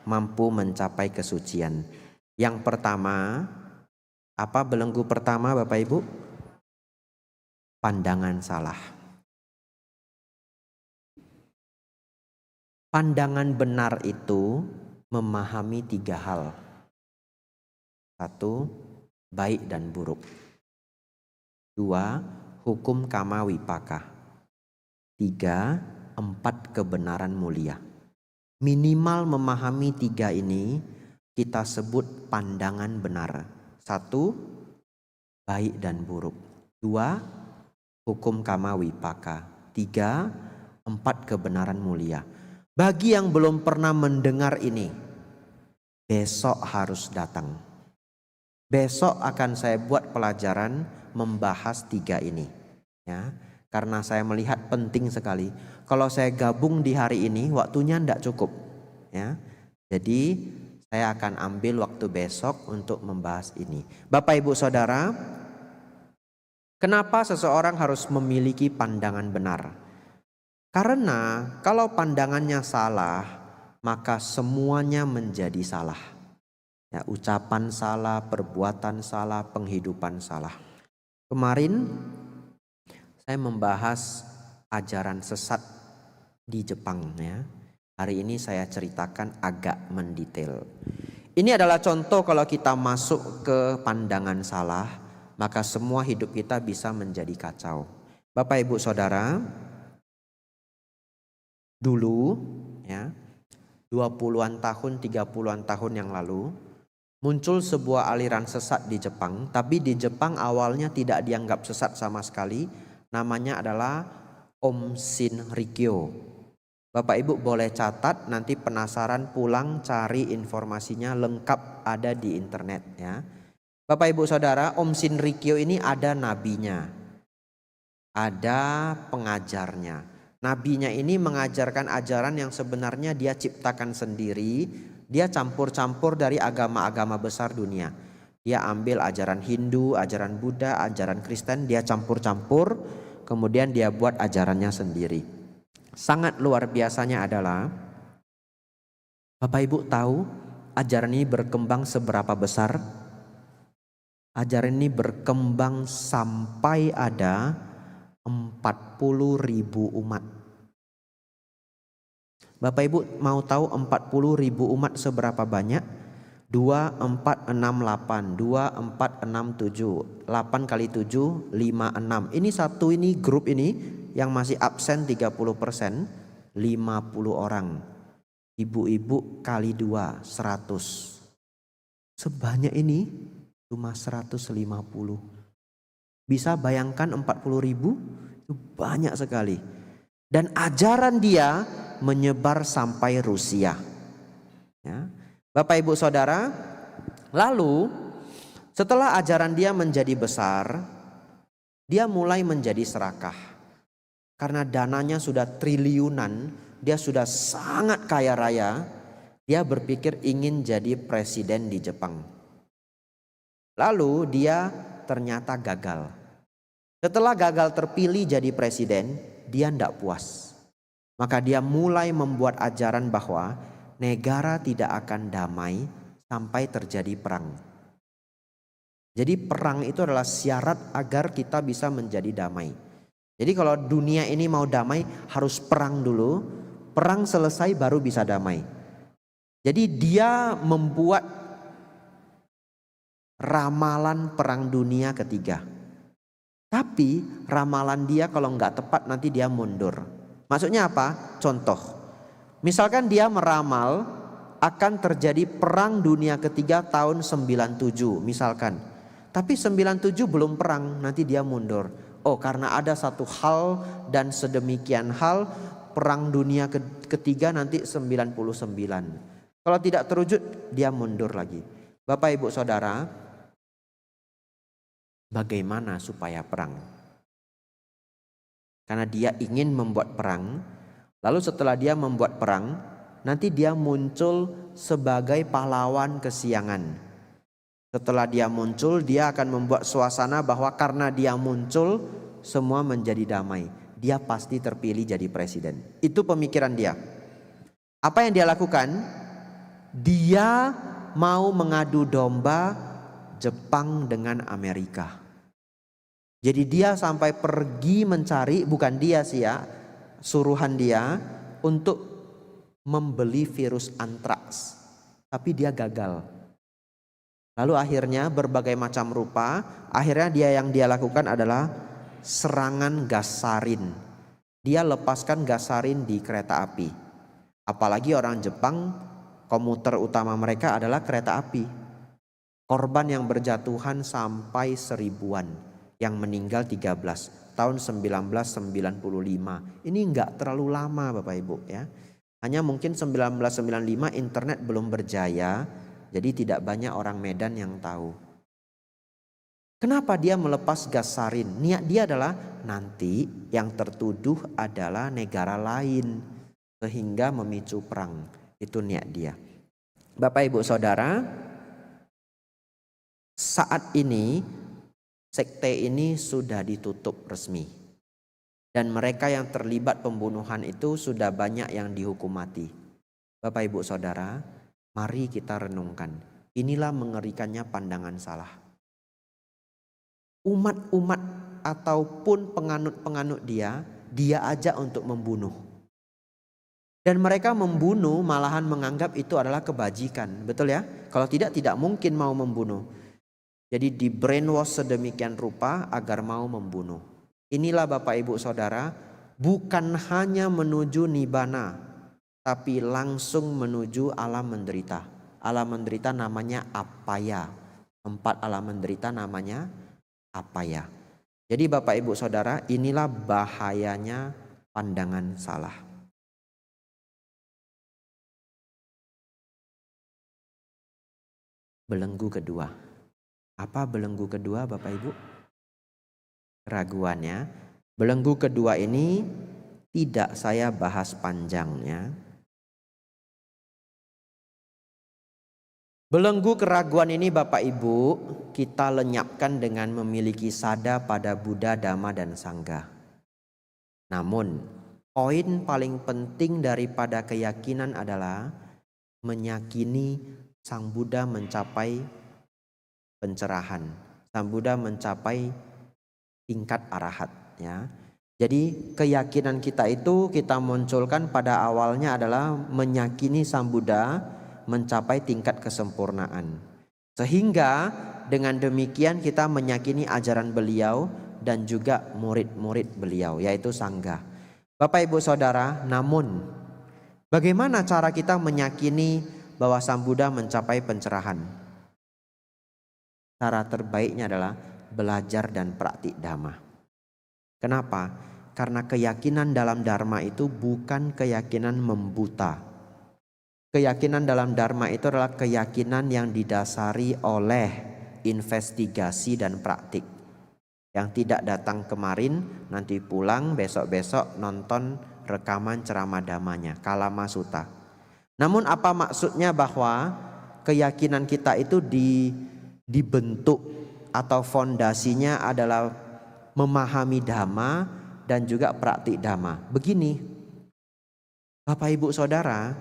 mampu mencapai kesucian. Yang pertama, apa belenggu pertama Bapak Ibu? Pandangan salah. Pandangan benar itu memahami 3 hal. 1, baik dan buruk. 2, hukum kama wipaka. 3, 4 kebenaran mulia. Minimal memahami 3 ini kita sebut pandangan benar. 1, baik dan buruk. 2, hukum kama wipaka. 3, 4 kebenaran mulia. Bagi yang belum pernah mendengar ini, besok harus datang. Besok akan saya buat pelajaran membahas 3 ini. Ya, karena saya melihat penting sekali. Kalau saya gabung di hari ini, waktunya tidak cukup. Ya, jadi Saya akan ambil waktu besok untuk membahas ini. Bapak Ibu Saudara, kenapa seseorang harus memiliki pandangan benar? Karena kalau pandangannya salah, maka semuanya menjadi salah. Ya, ucapan salah, perbuatan salah, penghidupan salah. Kemarin saya membahas ajaran sesat di Jepang ya. Hari ini saya ceritakan agak mendetail. Ini adalah contoh kalau kita masuk ke pandangan salah, maka semua hidup kita bisa menjadi kacau. Bapak Ibu Saudara, dulu ya, 20-an tahun, 30-an tahun yang lalu, muncul sebuah aliran sesat di Jepang. Tapi di Jepang awalnya tidak dianggap sesat sama sekali. Namanya adalah Om Shinrikyo. Bapak Ibu boleh catat, nanti penasaran pulang cari informasinya lengkap ada di internet ya. Bapak Ibu Saudara, Om Shinrikyo ini ada nabinya, ada pengajarnya. Nabinya ini mengajarkan ajaran yang sebenarnya dia ciptakan sendiri. Dia campur-campur dari agama-agama besar dunia. Dia ambil ajaran Hindu, ajaran Buddha, ajaran Kristen, dia campur-campur, kemudian dia buat ajarannya sendiri. Sangat luar biasanya adalah, Bapak Ibu tahu ajaran ini berkembang seberapa besar? Ajaran ini berkembang sampai ada 40.000 umat. Bapak Ibu mau tahu 40.000 umat seberapa banyak? 2, 4, 6, 8. 2, 4, 6, 7. 8 kali 7, 5, 6. Ini satu ini grup ini yang masih absen 30%, 50 orang. Ibu-ibu kali 2, 100. Sebanyak ini cuma 150. Bisa bayangkan 40.000? Itu banyak sekali. Dan ajaran dia menyebar sampai Rusia. Ya. Bapak Ibu Saudara, lalu setelah ajaran dia menjadi besar, dia mulai menjadi serakah. Karena dananya sudah triliunan, dia sudah sangat kaya raya, dia berpikir ingin jadi presiden di Jepang. Lalu dia ternyata gagal. Setelah gagal terpilih jadi presiden, dia tidak puas. Maka dia mulai membuat ajaran bahwa negara tidak akan damai sampai terjadi perang. Jadi perang itu adalah syarat agar kita bisa menjadi damai. Jadi kalau dunia ini mau damai harus perang dulu. Perang selesai baru bisa damai. Jadi dia membuat ramalan perang dunia ketiga. Tapi ramalan dia kalau nggak tepat nanti dia mundur. Maksudnya apa? Contoh. Misalkan dia meramal akan terjadi perang dunia ketiga tahun 97 misalkan. Tapi 97 belum perang, nanti dia mundur. Oh, karena ada satu hal dan sedemikian hal, perang dunia ketiga nanti 99. Kalau tidak terwujud, dia mundur lagi. Bapak Ibu Saudara, bagaimana supaya perang? Karena dia ingin membuat perang, lalu setelah dia membuat perang, nanti dia muncul sebagai pahlawan kesiangan. Setelah dia muncul, dia akan membuat suasana bahwa karena dia muncul, semua menjadi damai. Dia pasti terpilih jadi presiden. Itu pemikiran dia. Apa yang dia lakukan? Dia mau mengadu domba Jepang dengan Amerika. Jadi dia sampai pergi mencari, bukan dia sih ya, suruhan dia untuk membeli virus antraks. Tapi dia gagal. Lalu akhirnya berbagai macam rupa, akhirnya yang dia lakukan adalah serangan gas sarin. Dia lepaskan gas sarin di kereta api. Apalagi orang Jepang, komuter utama mereka adalah kereta api. Korban yang berjatuhan sampai 1000-an, yang meninggal 13 tahun 1995. Ini enggak terlalu lama Bapak Ibu ya. Hanya mungkin 1995 internet belum berjaya. Jadi tidak banyak orang Medan yang tahu. Kenapa dia melepas gas sarin? Niat dia adalah nanti yang tertuduh adalah negara lain sehingga memicu perang. Itu niat dia. Bapak Ibu Saudara, saat ini sekte ini sudah ditutup resmi. Dan mereka yang terlibat pembunuhan itu sudah banyak yang dihukum mati. Bapak Ibu Saudara, mari kita renungkan. Inilah mengerikannya pandangan salah. Umat-umat ataupun penganut-penganut dia ajak untuk membunuh. Dan mereka membunuh malahan menganggap itu adalah kebajikan. Betul ya? Kalau tidak mungkin mau membunuh. Jadi di brainwash sedemikian rupa agar mau membunuh. Inilah Bapak Ibu Saudara, bukan hanya menuju nibbana, tapi langsung menuju alam menderita. Alam menderita namanya apaya. 4 alam menderita namanya apaya. Jadi Bapak Ibu Saudara, inilah bahayanya pandangan salah. Belenggu kedua. Apa belenggu kedua Bapak Ibu? Keraguannya. Belenggu kedua ini tidak saya bahas panjangnya. Belenggu keraguan ini Bapak Ibu kita lenyapkan dengan memiliki sada pada Buddha, Dhamma dan Sangha. Namun poin paling penting daripada keyakinan adalah meyakini Sang Buddha mencapai pencerahan. Sang Buddha mencapai tingkat arahat ya. Jadi keyakinan kita itu kita munculkan pada awalnya adalah meyakini Sang Buddha mencapai tingkat kesempurnaan. Sehingga dengan demikian kita meyakini ajaran beliau dan juga murid-murid beliau yaitu Sangha. Bapak Ibu Saudara, namun bagaimana cara kita meyakini bahwa Sang Buddha mencapai pencerahan? Cara terbaiknya adalah belajar dan praktik Dhamma. Kenapa? Karena keyakinan dalam Dharma itu bukan keyakinan membuta. Keyakinan dalam Dharma itu adalah keyakinan yang didasari oleh investigasi dan praktik. Yang tidak datang kemarin, nanti pulang besok-besok nonton rekaman ceramah Dhammanya, Kalama Sutta. Namun apa maksudnya bahwa keyakinan kita itu dibentuk atau fondasinya adalah memahami Dhamma dan juga praktik Dhamma. Begini, Bapak Ibu Saudara,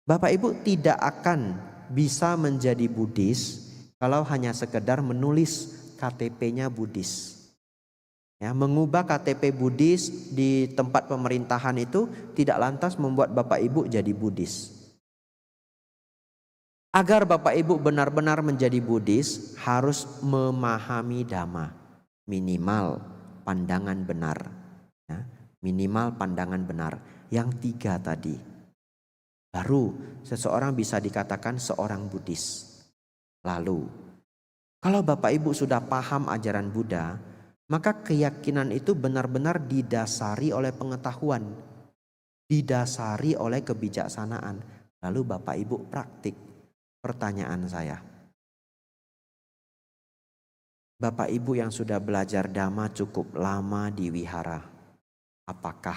Bapak Ibu tidak akan bisa menjadi Buddhis kalau hanya sekedar menulis KTP-nya Buddhis. Ya, mengubah KTP Buddhis di tempat pemerintahan itu tidak lantas membuat Bapak Ibu jadi Buddhis. Agar Bapak Ibu benar-benar menjadi Buddhis harus memahami Dhamma. Minimal pandangan benar. Ya, minimal pandangan benar. Yang 3 tadi. Baru seseorang bisa dikatakan seorang Buddhis. Lalu, kalau Bapak Ibu sudah paham ajaran Buddha, maka keyakinan itu benar-benar didasari oleh pengetahuan. Didasari oleh kebijaksanaan. Lalu Bapak Ibu praktik. Pertanyaan saya, Bapak Ibu yang sudah belajar Dhamma cukup lama di wihara, apakah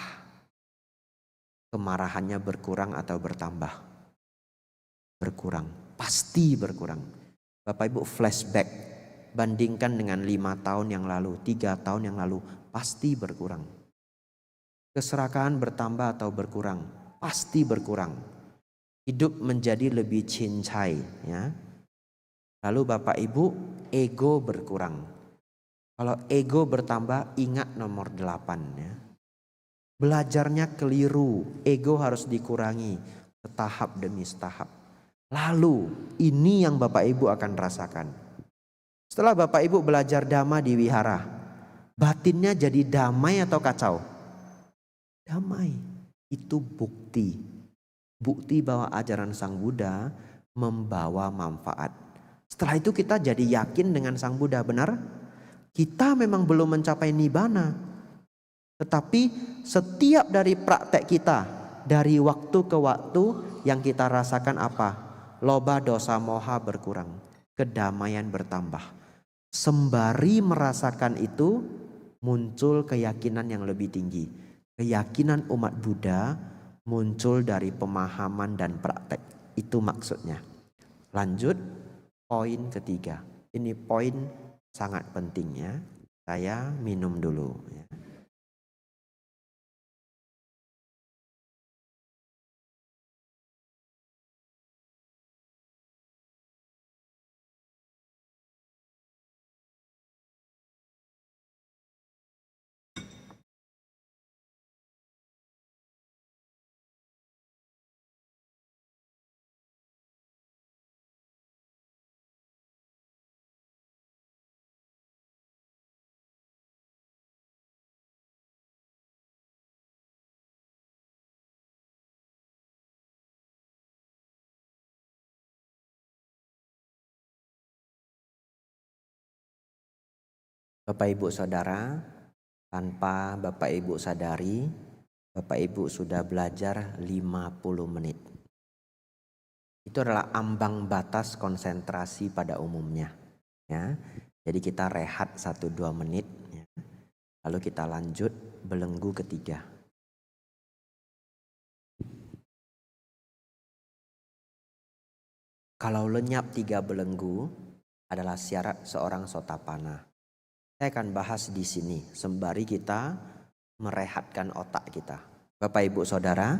kemarahannya berkurang atau bertambah? Berkurang, pasti berkurang. Bapak Ibu flashback, bandingkan dengan 5 tahun yang lalu, 3 tahun yang lalu, pasti berkurang. Keserakahan bertambah atau berkurang? Pasti berkurang. Hidup menjadi lebih cincai ya. Lalu Bapak Ibu ego berkurang. Kalau ego bertambah ingat nomor 8 ya. Belajarnya keliru, ego harus dikurangi setahap demi setahap. Lalu ini yang Bapak Ibu akan rasakan. Setelah Bapak Ibu belajar Dhamma di wihara, batinnya jadi damai atau kacau? Damai. Itu bukti. Bukti bahwa ajaran Sang Buddha membawa manfaat. Setelah itu kita jadi yakin dengan Sang Buddha, benar? Kita memang belum mencapai nibbana. Tetapi setiap dari praktek kita, dari waktu ke waktu yang kita rasakan apa? Loba dosa moha berkurang, kedamaian bertambah. Sembari merasakan itu muncul keyakinan yang lebih tinggi. Keyakinan umat Buddha muncul dari pemahaman dan praktek. Itu maksudnya. Lanjut poin ketiga. Ini poin sangat pentingnya. Saya minum dulu ya. Bapak Ibu Saudara, tanpa Bapak Ibu sadari, Bapak Ibu sudah belajar 50 menit. Itu adalah ambang batas konsentrasi pada umumnya. Ya. Jadi kita rehat 1-2 menit. Ya. Lalu kita lanjut belenggu ketiga. Kalau lenyap 3 belenggu adalah syarat seorang sotapana. Saya akan bahas di sini sembari kita merehatkan otak kita. Bapak Ibu Saudara,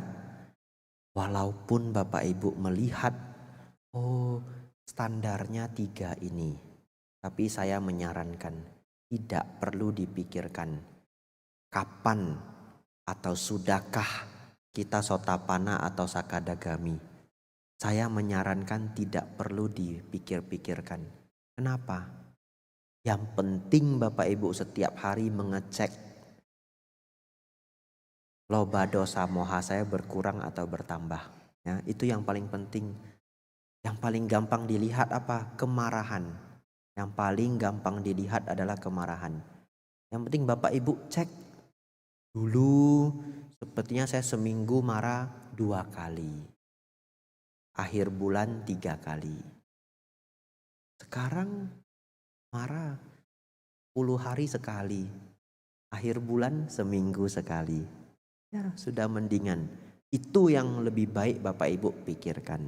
walaupun Bapak Ibu melihat, oh standarnya 3 ini. Tapi saya menyarankan tidak perlu dipikirkan kapan atau sudahkah kita sotapana atau sakadagami. Saya menyarankan tidak perlu dipikir-pikirkan. Kenapa? Yang penting Bapak Ibu setiap hari mengecek loba dosa moha saya berkurang atau bertambah. Ya, itu yang paling penting. Yang paling gampang dilihat apa? Kemarahan. Yang paling gampang dilihat adalah kemarahan. Yang penting Bapak Ibu cek dulu. Sepertinya saya seminggu marah 2 kali. Akhir bulan 3 kali. Sekarang marah 10 hari sekali. Akhir bulan seminggu sekali. Ya sudah mendingan. Itu yang lebih baik Bapak Ibu pikirkan.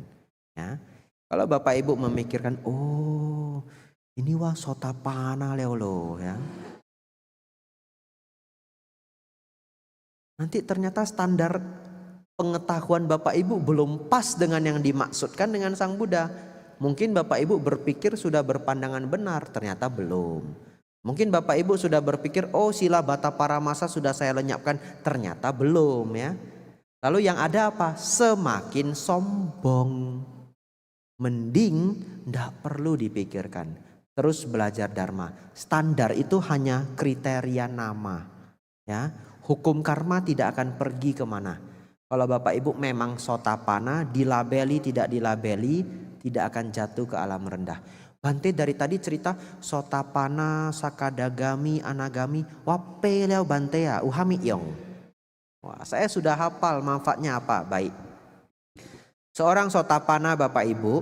Ya. Kalau Bapak Ibu memikirkan, oh ini wah sotapana leolo ya. Nanti ternyata standar pengetahuan Bapak Ibu belum pas dengan yang dimaksudkan dengan Sang Buddha. Mungkin Bapak Ibu berpikir sudah berpandangan benar, ternyata belum. Mungkin Bapak Ibu sudah berpikir, oh sila bata paramasa sudah saya lenyapkan, ternyata belum ya. Lalu yang ada apa? Semakin sombong. Mending tidak perlu dipikirkan. Terus belajar Dharma. Standar itu hanya kriteria nama. Ya, hukum karma tidak akan pergi kemana. Kalau Bapak Ibu memang sotapana, dilabeli tidak dilabeli, tidak akan jatuh ke alam rendah. Bante dari tadi cerita sotapana, sakadagami, anagami, wape leo Bante ya, uhami yong. Wah, saya sudah hafal manfaatnya apa. Baik. Seorang sotapana Bapak Ibu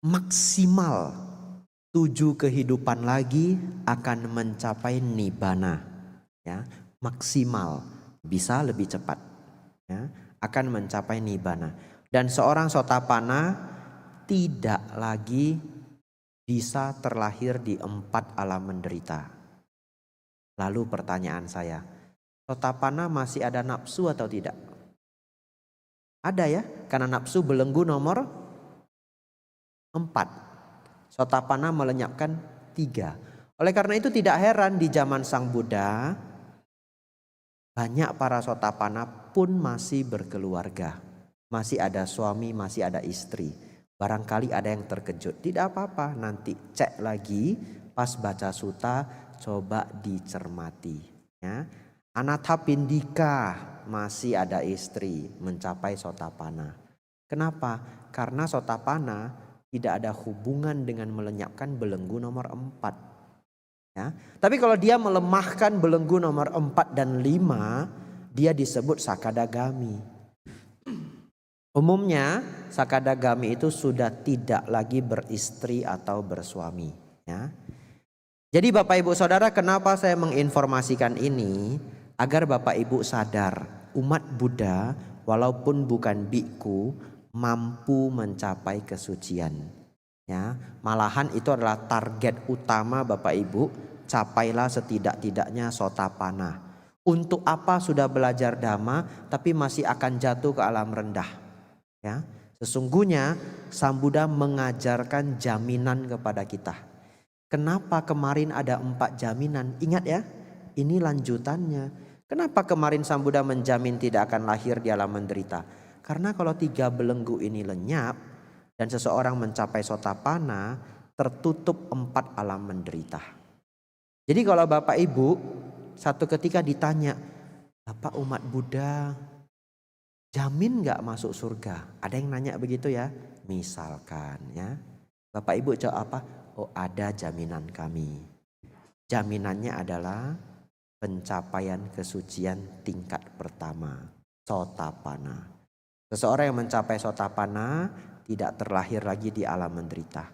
maksimal 7 kehidupan lagi akan mencapai nibbana. Ya, maksimal, bisa lebih cepat. Ya, akan mencapai nibbana. Dan seorang sotapana tidak lagi bisa terlahir di 4 alam menderita. Lalu pertanyaan saya, sotapana masih ada nafsu atau tidak? Ada ya, karena nafsu belenggu nomor 4. Sotapana melenyapkan 3. Oleh karena itu tidak heran di zaman Sang Buddha banyak para sotapana pun masih berkeluarga. Masih ada suami, masih ada istri. Barangkali ada yang terkejut. Tidak apa-apa, nanti cek lagi pas baca sutta, coba dicermati. Ya. Anathapindika masih ada istri, mencapai sotapana. Kenapa? Karena sotapana tidak ada hubungan dengan melenyapkan belenggu nomor 4. Ya. Tapi kalau dia melemahkan belenggu nomor 4 dan 5, dia disebut sakadagami. Umumnya sakadagami itu sudah tidak lagi beristri atau bersuami. Ya. Jadi Bapak Ibu Saudara, kenapa saya menginformasikan ini? Agar Bapak Ibu sadar umat Buddha walaupun bukan biku mampu mencapai kesucian. Ya, malahan itu adalah target utama Bapak Ibu, capailah setidak-tidaknya sotapana. Untuk apa sudah belajar dhamma tapi masih akan jatuh ke alam rendah? Ya, sesungguhnya Sang Buddha mengajarkan jaminan kepada kita. Kenapa kemarin ada 4 jaminan? Ingat ya, ini lanjutannya. Kenapa kemarin Sang Buddha menjamin tidak akan lahir di alam menderita? Karena kalau 3 belenggu ini lenyap dan seseorang mencapai sotapana, tertutup 4 alam menderita. Jadi kalau Bapak Ibu satu ketika ditanya, Bapak umat Buddha jamin gak masuk surga? Ada yang nanya begitu ya? Misalkan ya. Bapak Ibu jawab apa? Oh, ada jaminan kami. Jaminannya adalah pencapaian kesucian tingkat pertama, sotapana. Seseorang yang mencapai sotapana tidak terlahir lagi di alam menderita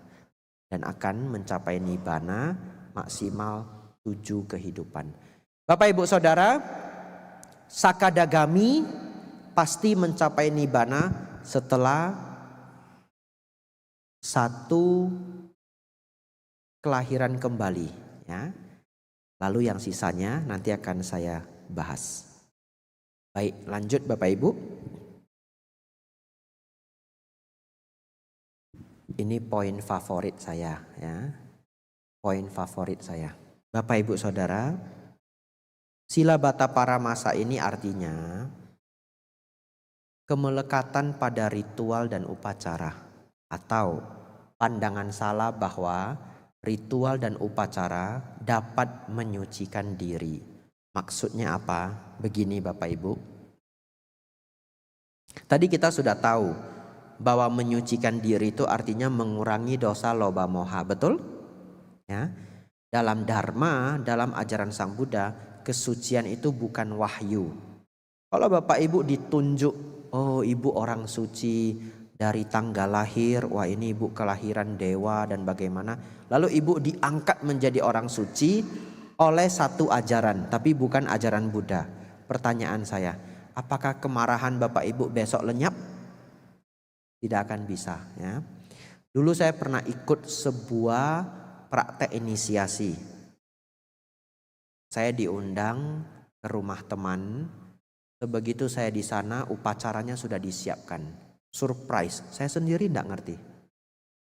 dan akan mencapai nibbana maksimal 7 kehidupan. Bapak Ibu Saudara, Sakadagami pasti mencapai nibbana setelah 1 kelahiran kembali, ya. Lalu yang sisanya nanti akan saya bahas. Baik, lanjut Bapak Ibu. Ini poin favorit saya, ya. Poin favorit saya. Bapak Ibu Saudara, Sila Bata Paramasa ini artinya kemelekatan pada ritual dan upacara, atau pandangan salah bahwa ritual dan upacara dapat menyucikan diri. Maksudnya apa? Begini Bapak Ibu. Tadi kita sudah tahu bahwa menyucikan diri itu artinya mengurangi dosa loba moha, betul? Ya. Dalam dharma, dalam ajaran Sang Buddha, kesucian itu bukan wahyu. Kalau Bapak Ibu ditunjuk, oh ibu orang suci dari tanggal lahir, wah ini ibu kelahiran dewa dan bagaimana. Lalu ibu diangkat menjadi orang suci oleh satu ajaran, tapi bukan ajaran Buddha. Pertanyaan saya, apakah kemarahan Bapak Ibu besok lenyap? Tidak akan bisa, ya. Dulu saya pernah ikut sebuah praktek inisiasi. Saya diundang ke rumah teman. Begitu saya di sana, upacaranya sudah disiapkan. Surprise, saya sendiri tidak ngerti.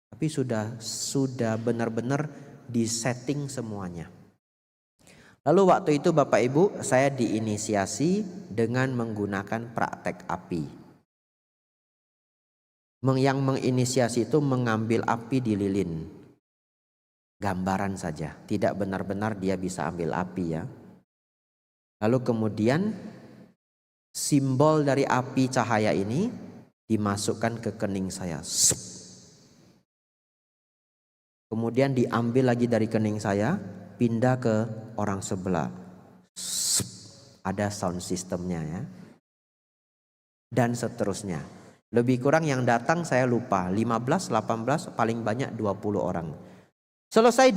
Tapi sudah benar-benar disetting semuanya. Lalu waktu itu Bapak Ibu, saya diinisiasi dengan menggunakan praktek api. Yang menginisiasi itu mengambil api di lilin. Gambaran saja, tidak benar-benar dia bisa ambil api, ya. Lalu kemudian simbol dari api cahaya ini dimasukkan ke kening saya. Kemudian diambil lagi dari kening saya, pindah ke orang sebelah. Ada sound systemnya, ya. Dan seterusnya. Lebih kurang yang datang saya lupa, 15, 18, paling banyak 20 orang. Selesai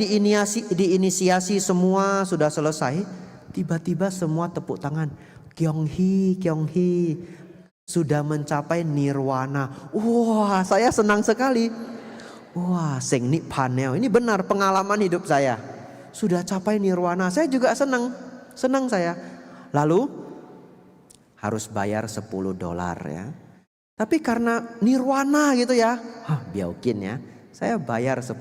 diinisiasi semua sudah selesai, tiba-tiba semua tepuk tangan. Kyonghi, Kyonghi sudah mencapai nirwana. Wah, saya senang sekali. Wah, sing nippaneo, ini benar pengalaman hidup saya. Sudah capai nirwana, saya juga senang saya. Lalu harus bayar $10 ya. Tapi karena nirwana gitu ya, biaukin ya. Saya bayar $10.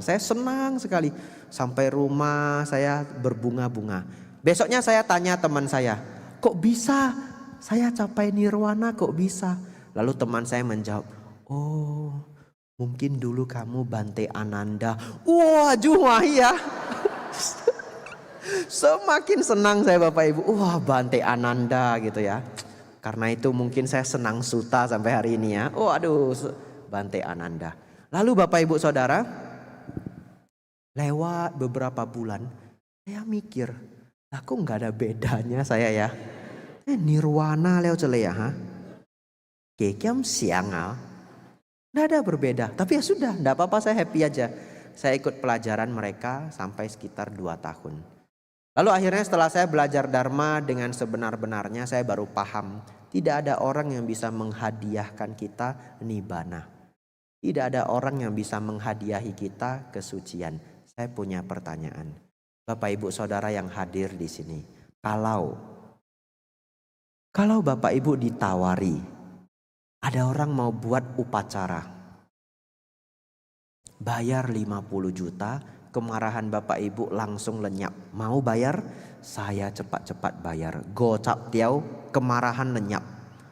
Saya senang sekali. Sampai rumah saya berbunga-bunga. Besoknya saya tanya teman saya, kok bisa saya capai nirwana, kok bisa? Lalu teman saya menjawab, oh mungkin dulu kamu Bante Ananda. Wah jumahi ya. Semakin senang saya Bapak Ibu. Wah Bante Ananda gitu ya. Karena itu mungkin saya senang suta sampai hari ini ya. Oh aduh Bante Ananda. Lalu Bapak Ibu Saudara, lewat beberapa bulan saya mikir, aku nggak ada bedanya saya ya. Nirwana leo cele ya, kekiam siangal, nggak ada berbeda. Tapi ya sudah, nggak apa-apa, saya happy aja. Saya ikut pelajaran mereka sampai sekitar 2 tahun. Lalu akhirnya setelah saya belajar Dharma dengan sebenar-benarnya, saya baru paham Tidak ada orang yang bisa menghadiahkan kita nibana. Tidak ada orang yang bisa menghadiahi kita kesucian. Saya punya pertanyaan. Bapak Ibu Saudara yang hadir di sini. Kalau Bapak Ibu ditawari, ada orang mau buat upacara, bayar 50 juta, kemarahan Bapak Ibu langsung lenyap. Mau bayar? Saya cepat-cepat bayar. Gocap tiau, kemarahan lenyap.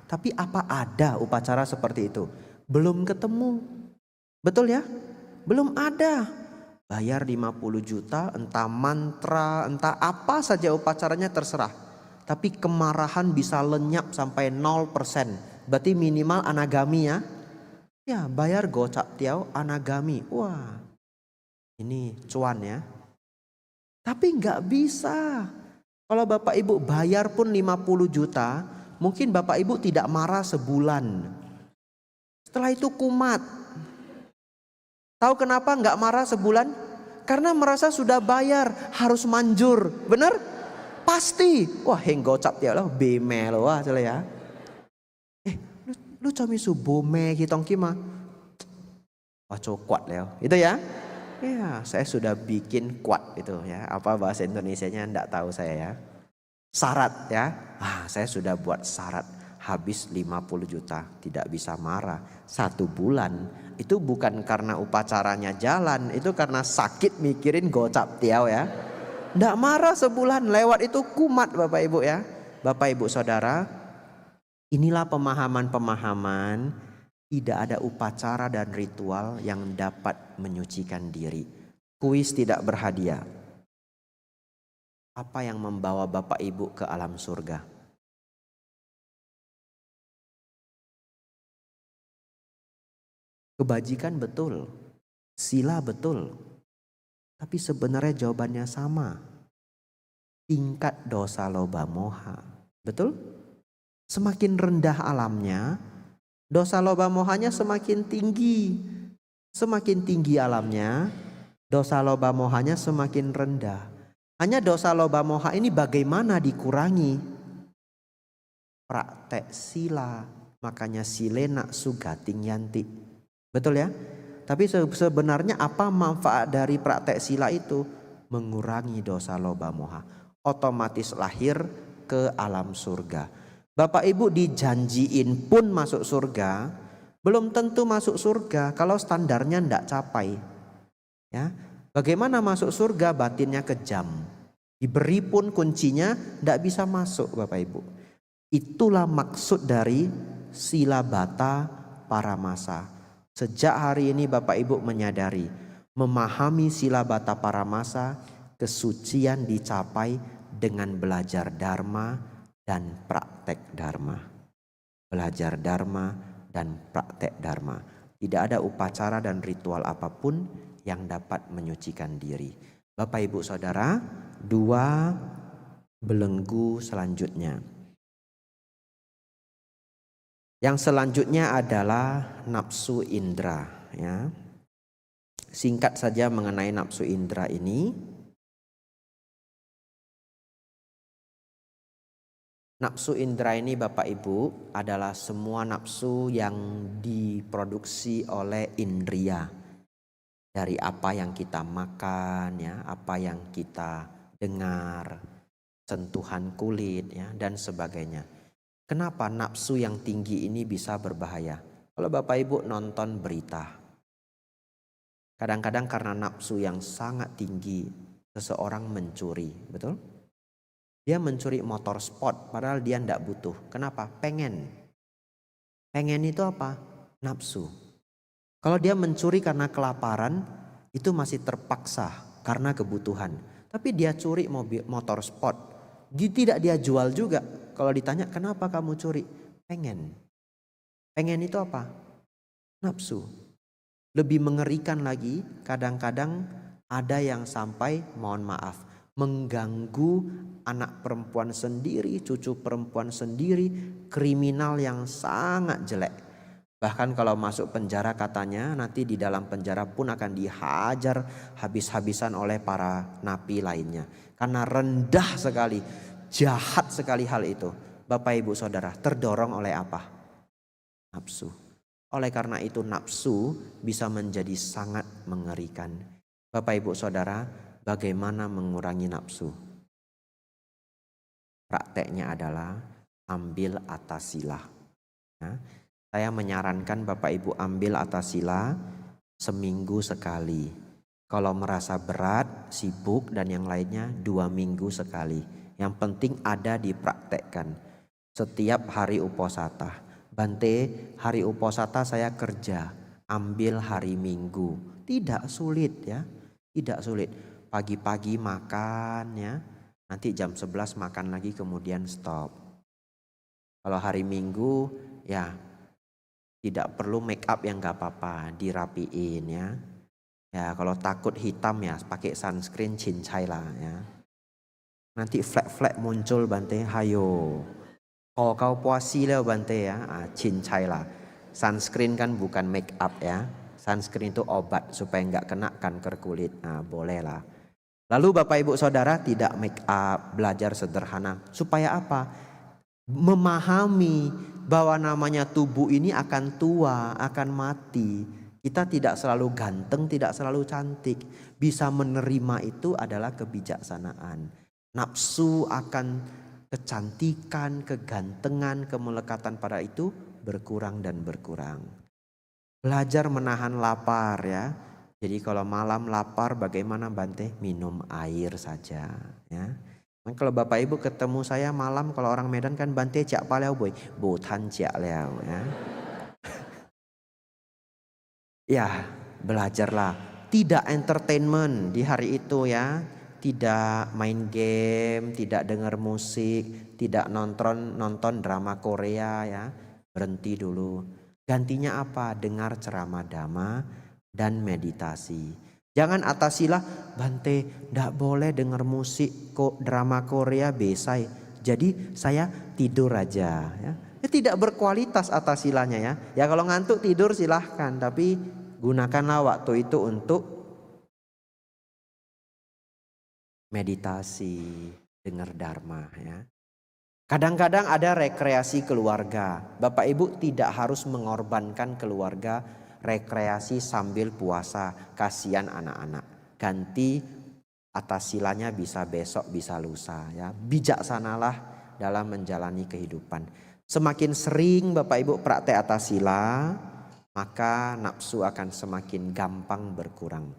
Tapi apa ada upacara seperti itu? Belum ketemu. Betul ya? Belum ada. Bayar 50 juta, entah mantra, entah apa saja upacaranya terserah. Tapi kemarahan bisa lenyap sampai 0%. Berarti minimal anagami ya. Ya, bayar gocap tiau anagami. Wah, ini cuan ya. Tapi nggak bisa. Kalau Bapak Ibu bayar pun 50 juta, mungkin Bapak Ibu tidak marah sebulan. Setelah itu kumat. Tahu kenapa nggak marah sebulan? Karena merasa sudah bayar, harus manjur. Benar? Pasti. Wah, heng gocap tiau lah, beme lo wah cile ya. Lu cami subome kitong kima. Wah, kuat Leo. Itu ya. Ya, saya sudah bikin kuat itu ya. Apa bahasa Indonesianya enggak tahu saya ya. Syarat ya. Saya sudah buat syarat habis 50 juta, tidak bisa marah 1 bulan. Itu bukan karena upacaranya jalan, itu karena sakit mikirin gocap tiau ya. Enggak marah sebulan, lewat itu kumat Bapak Ibu ya. Bapak Ibu Saudara, inilah pemahaman-pemahaman. Tidak ada upacara dan ritual yang dapat menyucikan diri. Kuis tidak berhadiah. Apa yang membawa Bapak Ibu ke alam surga? Kebajikan betul, sila betul. Tapi sebenarnya jawabannya sama. Tingkat dosa loba moha. Betul? Semakin rendah alamnya, dosa loba mohanya semakin tinggi. Semakin tinggi alamnya, dosa loba mohanya semakin rendah. Hanya dosa loba moha ini bagaimana dikurangi? Praktek sila, makanya silena sugating yanti. Betul ya? Tapi sebenarnya apa manfaat dari praktek sila itu? Mengurangi dosa loba moha. Otomatis lahir ke alam surga. Bapak Ibu dijanjiin pun masuk surga, belum tentu masuk surga kalau standarnya tidak capai. Ya, bagaimana masuk surga? Batinnya kejam. Diberi pun kuncinya tidak bisa masuk Bapak Ibu. Itulah maksud dari sila bata paramasa. Sejak hari ini Bapak Ibu menyadari, memahami sila bata paramasa, kesucian dicapai dengan belajar dharma dan praktek dharma. Belajar dharma dan praktek dharma. Tidak ada upacara dan ritual apapun yang dapat menyucikan diri. Bapak Ibu Saudara, 2 belenggu selanjutnya. Yang selanjutnya adalah nafsu indra ya. Singkat saja mengenai nafsu indra ini. Nafsu indra ini Bapak Ibu adalah semua nafsu yang diproduksi oleh indria. Dari apa yang kita makan ya, apa yang kita dengar, sentuhan kulit ya dan sebagainya. Kenapa nafsu yang tinggi ini bisa berbahaya? Kalau Bapak Ibu nonton berita, kadang-kadang karena nafsu yang sangat tinggi, seseorang mencuri, betul? Dia mencuri motor sport, padahal dia tidak butuh. Kenapa? Pengen. Pengen itu apa? Nafsu. Kalau dia mencuri karena kelaparan, itu masih terpaksa karena kebutuhan. Tapi dia curi motor sport, tidak dia jual juga. Kalau ditanya kenapa kamu curi? Pengen. Pengen itu apa? Nafsu. Lebih mengerikan lagi, kadang-kadang ada yang sampai, mohon maaf, mengganggu anak perempuan sendiri, cucu perempuan sendiri, kriminal yang sangat jelek. Bahkan kalau masuk penjara katanya nanti di dalam penjara pun akan dihajar habis-habisan oleh para napi lainnya. Karena rendah sekali, jahat sekali hal itu. Bapak Ibu Saudara, terdorong oleh apa? Nafsu. Oleh karena itu nafsu bisa menjadi sangat mengerikan. Bapak Ibu Saudara, bagaimana mengurangi nafsu? Prakteknya adalah ambil atasila. Ya, saya menyarankan Bapak Ibu ambil atasila seminggu sekali. Kalau merasa berat, sibuk dan yang lainnya 2 minggu sekali. Yang penting ada dipraktekkan. Setiap hari uposatha. Bante, hari uposatha saya kerja. Ambil hari Minggu. Tidak sulit ya. Tidak sulit. Pagi-pagi makan ya. Nanti jam 11 makan lagi kemudian stop. Kalau hari Minggu ya tidak perlu make up yang gak apa-apa. Dirapiin ya. Ya kalau takut hitam ya pakai sunscreen cincai lah ya. Nanti flek-flek muncul Bante, hayo. Kalau kau puasi lah Bante ya, cincai lah. Sunscreen kan bukan make up ya. Sunscreen itu obat supaya nggak kena kanker kulit. Nah boleh lah. Lalu Bapak Ibu Saudara tidak make up, belajar sederhana. Supaya apa? Memahami bahwa namanya tubuh ini akan tua, akan mati. Kita tidak selalu ganteng, tidak selalu cantik. Bisa menerima itu adalah kebijaksanaan. Nafsu akan kecantikan, kegantengan, kemelekatan pada itu berkurang dan berkurang. Belajar menahan lapar ya. Jadi kalau malam lapar bagaimana Bante? Minum air saja ya. Nah, kalau Bapak Ibu ketemu saya malam, kalau orang Medan kan Bante cak paleo boy, botan cak leo ya. Ya, belajarlah. Tidak entertainment di hari itu ya. Tidak main game, tidak dengar musik, tidak nonton drama Korea ya. Berhenti dulu. Gantinya apa? Dengar ceramah dhamma dan meditasi. Jangan atasilah, Bante, ndak boleh dengar musik kok drama Korea besai. Jadi saya tidur aja ya. Tidak berkualitas atasilanya ya. Ya kalau ngantuk tidur silahkan, tapi gunakanlah waktu itu untuk meditasi, dengar dharma ya. Kadang-kadang ada rekreasi keluarga. Bapak Ibu tidak harus mengorbankan keluarga rekreasi sambil puasa. Kasihan anak-anak. Ganti atasilanya bisa besok, bisa lusa ya. Bijaksanalah dalam menjalani kehidupan. Semakin sering Bapak Ibu praktek atasila, maka nafsu akan semakin gampang berkurang.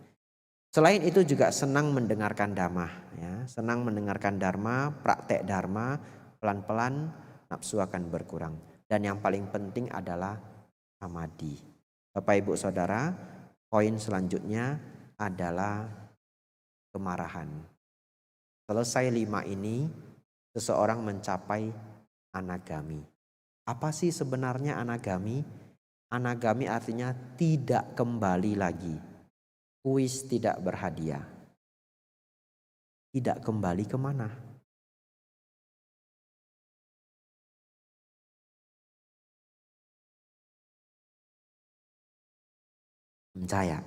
Selain itu juga senang mendengarkan dhamma ya. Senang mendengarkan dharma, praktek dharma, pelan-pelan nafsu akan berkurang. Dan yang paling penting adalah samadhi. Bapak Ibu Saudara, poin selanjutnya adalah kemarahan. Selesai 5 ini, seseorang mencapai anagami. Apa sih sebenarnya anagami? Anagami artinya tidak kembali lagi. Kuis tidak berhadiah. Tidak kembali kemana? Mencaya.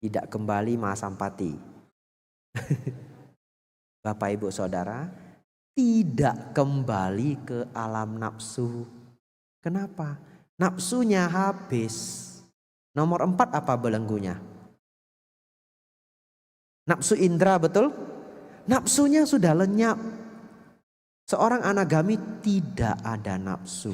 Tidak kembali Mahasampati. Bapak Ibu Saudara, tidak kembali ke alam nafsu. Kenapa? Nafsunya habis. Nomor 4 apa belenggunya? Nafsu indera, betul? Nafsunya sudah lenyap. Seorang anagami tidak ada nafsu.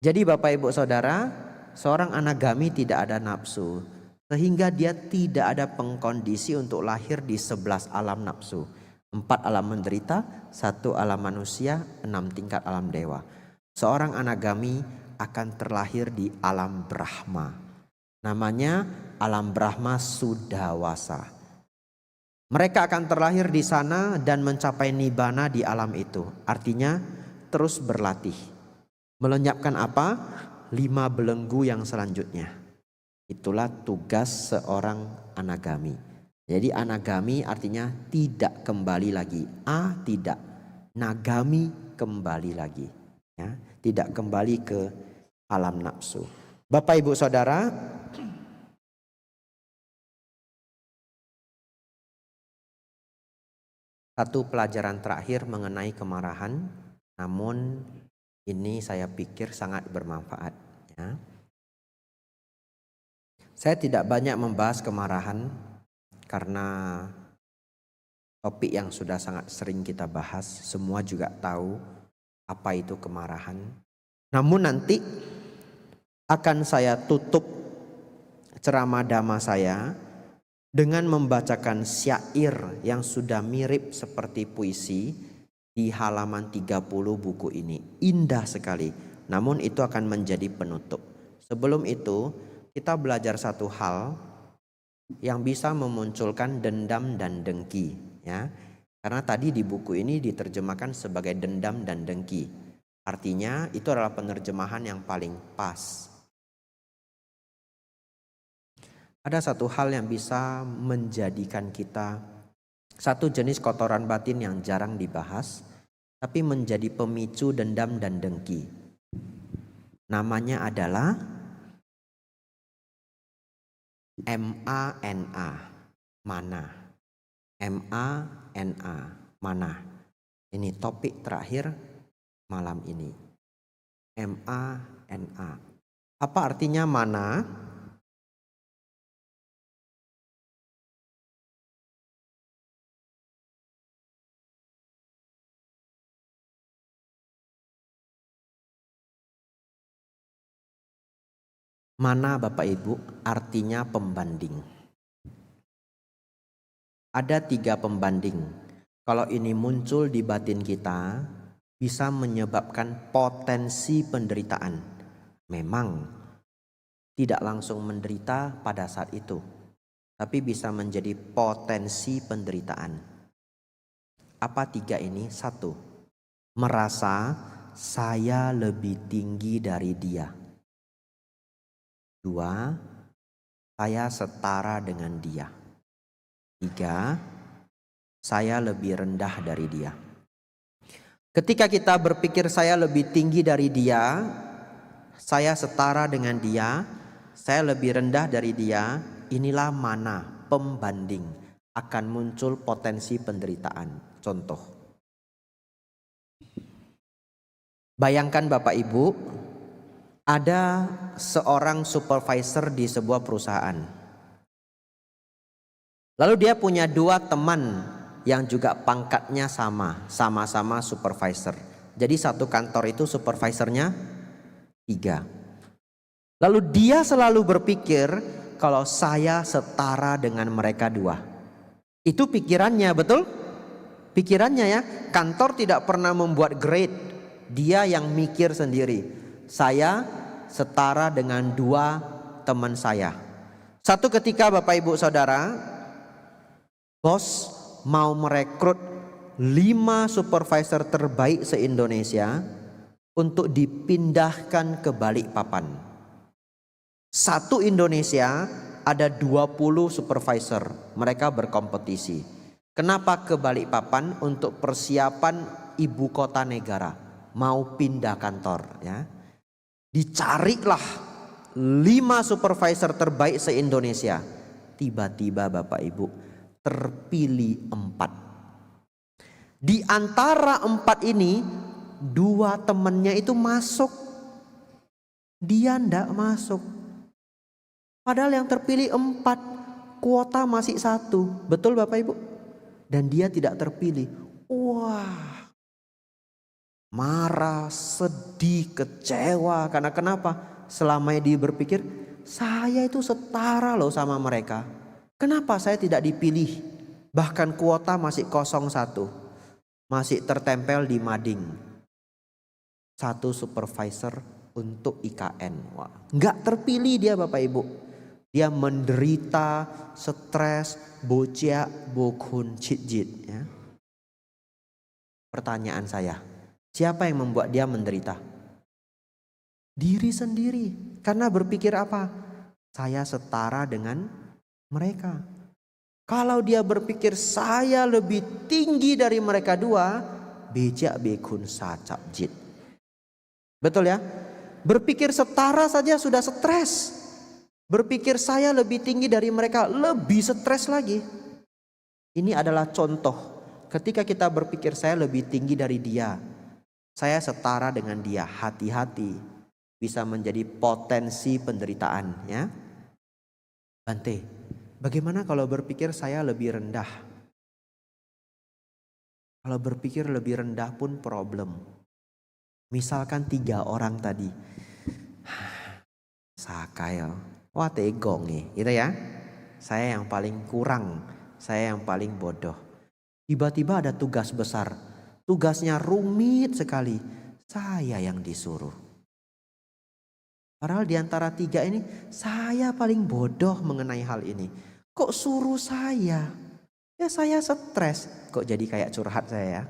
Jadi Bapak Ibu Saudara, seorang anagami tidak ada nafsu. Sehingga dia tidak ada pengkondisi untuk lahir di 11 alam nafsu. 4 alam menderita, 1 alam manusia, 6 tingkat alam dewa. Seorang anagami akan terlahir di alam Brahma. Namanya alam Brahma Sudawasa. Mereka akan terlahir di sana dan mencapai nibbana di alam itu. Artinya terus berlatih. Melenyapkan apa? 5 belenggu yang selanjutnya. Itulah tugas seorang anagami. Jadi anagami artinya tidak kembali lagi. Tidak. Nagami kembali lagi. Ya, tidak kembali ke alam nafsu. Bapak Ibu Saudara, Satu pelajaran terakhir mengenai kemarahan, namun ini saya pikir sangat bermanfaat. Ya. Saya tidak banyak membahas kemarahan karena topik yang sudah sangat sering kita bahas. Semua juga tahu apa itu kemarahan. Namun nanti akan saya tutup ceramah dhamma saya dengan membacakan syair yang sudah mirip seperti puisi di halaman 30 buku ini. Indah sekali, namun itu akan menjadi penutup. Sebelum itu, kita belajar satu hal yang bisa memunculkan dendam dan dengki. Ya. Karena tadi di buku ini diterjemahkan sebagai dendam dan dengki. Artinya itu adalah penerjemahan yang paling pas. Ada satu hal yang bisa menjadikan kita satu jenis kotoran batin yang jarang dibahas, tapi menjadi pemicu dendam dan dengki. Namanya adalah MANA, mana. MANA, mana. Ini topik terakhir malam ini. MANA. Apa artinya mana? Mana Bapak Ibu artinya pembanding. Ada 3 pembanding. Kalau ini muncul di batin kita, bisa menyebabkan potensi penderitaan. Memang tidak langsung menderita pada saat itu, tapi bisa menjadi potensi penderitaan. Apa 3 ini? 1, merasa saya lebih tinggi dari dia. 2, saya setara dengan dia. 3, saya lebih rendah dari dia. Ketika kita berpikir saya lebih tinggi dari dia, saya setara dengan dia, saya lebih rendah dari dia, inilah mana pembanding, akan muncul potensi penderitaan. Contoh, bayangkan Bapak Ibu, ada seorang supervisor di sebuah perusahaan. Lalu dia punya 2 teman yang juga pangkatnya sama-sama supervisor. Jadi satu kantor itu supervisornya 3. Lalu dia selalu berpikir kalau saya setara dengan mereka 2. Itu pikirannya, betul? Pikirannya ya, kantor tidak pernah membuat grade. Dia yang mikir sendiri. Saya setara dengan 2 teman saya. Satu ketika Bapak Ibu Saudara, bos mau merekrut 5 supervisor terbaik se-Indonesia untuk dipindahkan ke Balikpapan. Satu Indonesia ada 20 supervisor, mereka berkompetisi. Kenapa ke Balikpapan? Untuk persiapan ibu kota negara, mau pindah kantor ya. Dicarilah 5 supervisor terbaik se-Indonesia. Tiba-tiba Bapak Ibu terpilih 4. Di antara 4 ini 2 temannya itu masuk. Dia ndak masuk. Padahal yang terpilih 4, kuota masih 1. Betul Bapak Ibu? Dan dia tidak terpilih. Wah, marah, sedih, kecewa. Karena kenapa? Selama dia berpikir, saya itu setara loh sama mereka. Kenapa saya tidak dipilih? Bahkan kuota masih 01. Masih tertempel di mading. 1 supervisor untuk IKN. Wah, nggak terpilih dia Bapak Ibu. Dia menderita, stres, bocah, bokun, citjit. Ya. Pertanyaan saya, siapa yang membuat dia menderita? Diri sendiri. Karena berpikir apa? Saya setara dengan mereka. Kalau dia berpikir saya lebih tinggi dari mereka 2, becak bekun sacap jit. Betul ya? Berpikir setara saja sudah stres. Berpikir saya lebih tinggi dari mereka, lebih stres lagi. Ini adalah contoh Ketika kita berpikir saya lebih tinggi dari dia, saya setara dengan dia, hati-hati, bisa menjadi potensi penderitaan, ya. Bante, bagaimana kalau berpikir saya lebih rendah? Kalau berpikir lebih rendah pun problem. Misalkan 3 orang tadi, Sakayo, wah tegong nih, gitu ya. Saya yang paling kurang, saya yang paling bodoh. Tiba-tiba ada tugas besar, tugasnya rumit sekali, saya yang disuruh. Padahal di antara 3 ini, saya paling bodoh mengenai hal ini. Kok suruh saya? Ya saya stres, kok jadi kayak curhat saya ya.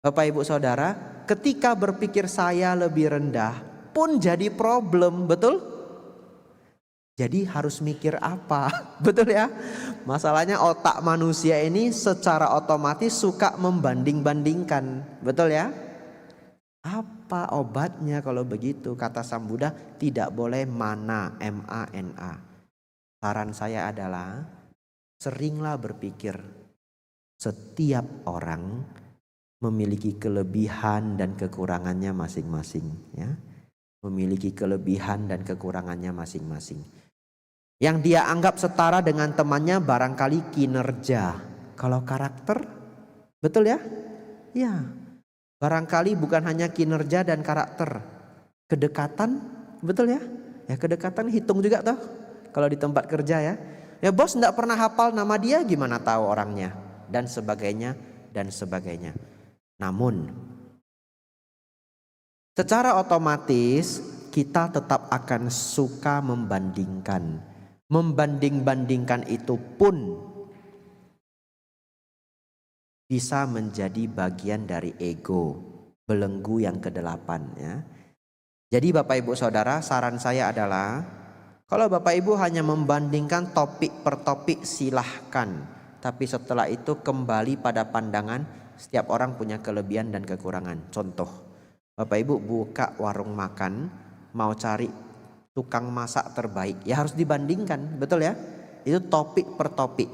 Bapak Ibu Saudara, ketika berpikir saya lebih rendah pun jadi problem, betul? Jadi harus mikir apa? Betul ya? Masalahnya otak manusia ini secara otomatis suka membanding-bandingkan. Betul ya? Apa obatnya kalau begitu? Kata Sang Buddha, tidak boleh mana, M-A-N-A. Saran saya adalah seringlah berpikir setiap orang memiliki kelebihan dan kekurangannya masing-masing, ya. Memiliki kelebihan dan kekurangannya masing-masing. Yang dia anggap setara dengan temannya barangkali kinerja. Kalau karakter, betul ya? Ya. Barangkali bukan hanya kinerja dan karakter. Kedekatan, betul ya? Ya kedekatan hitung juga toh. Kalau di tempat kerja ya. Ya bos enggak pernah hafal nama dia, gimana tahu orangnya? Dan sebagainya, dan sebagainya. Namun secara otomatis kita tetap akan suka membandingkan. Membanding-bandingkan itu pun bisa menjadi bagian dari ego, belenggu yang ke-8 ya. Jadi Bapak Ibu Saudara, saran saya adalah kalau Bapak Ibu hanya membandingkan topik per topik silahkan. Tapi setelah itu kembali pada pandangan setiap orang punya kelebihan dan kekurangan. Contoh, Bapak Ibu buka warung makan, mau cari tukang masak terbaik, ya harus dibandingkan, betul ya? Itu topik per topik.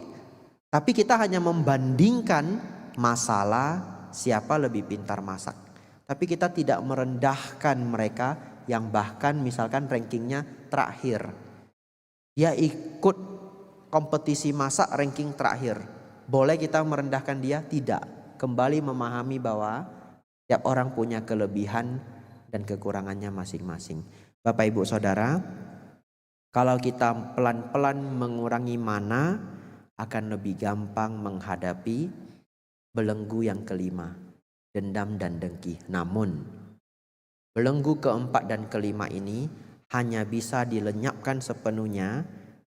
Tapi kita hanya membandingkan masalah siapa lebih pintar masak. Tapi kita tidak merendahkan mereka yang bahkan misalkan rankingnya terakhir. Dia ikut kompetisi masak ranking terakhir. Boleh kita merendahkan dia? Tidak. Kembali memahami bahwa setiap orang punya kelebihan dan kekurangannya masing-masing. Bapak Ibu Saudara, kalau kita pelan-pelan mengurangi mana, akan lebih gampang menghadapi belenggu yang ke-5, dendam dan dengki. Namun belenggu ke-4 dan ke-5 ini hanya bisa dilenyapkan sepenuhnya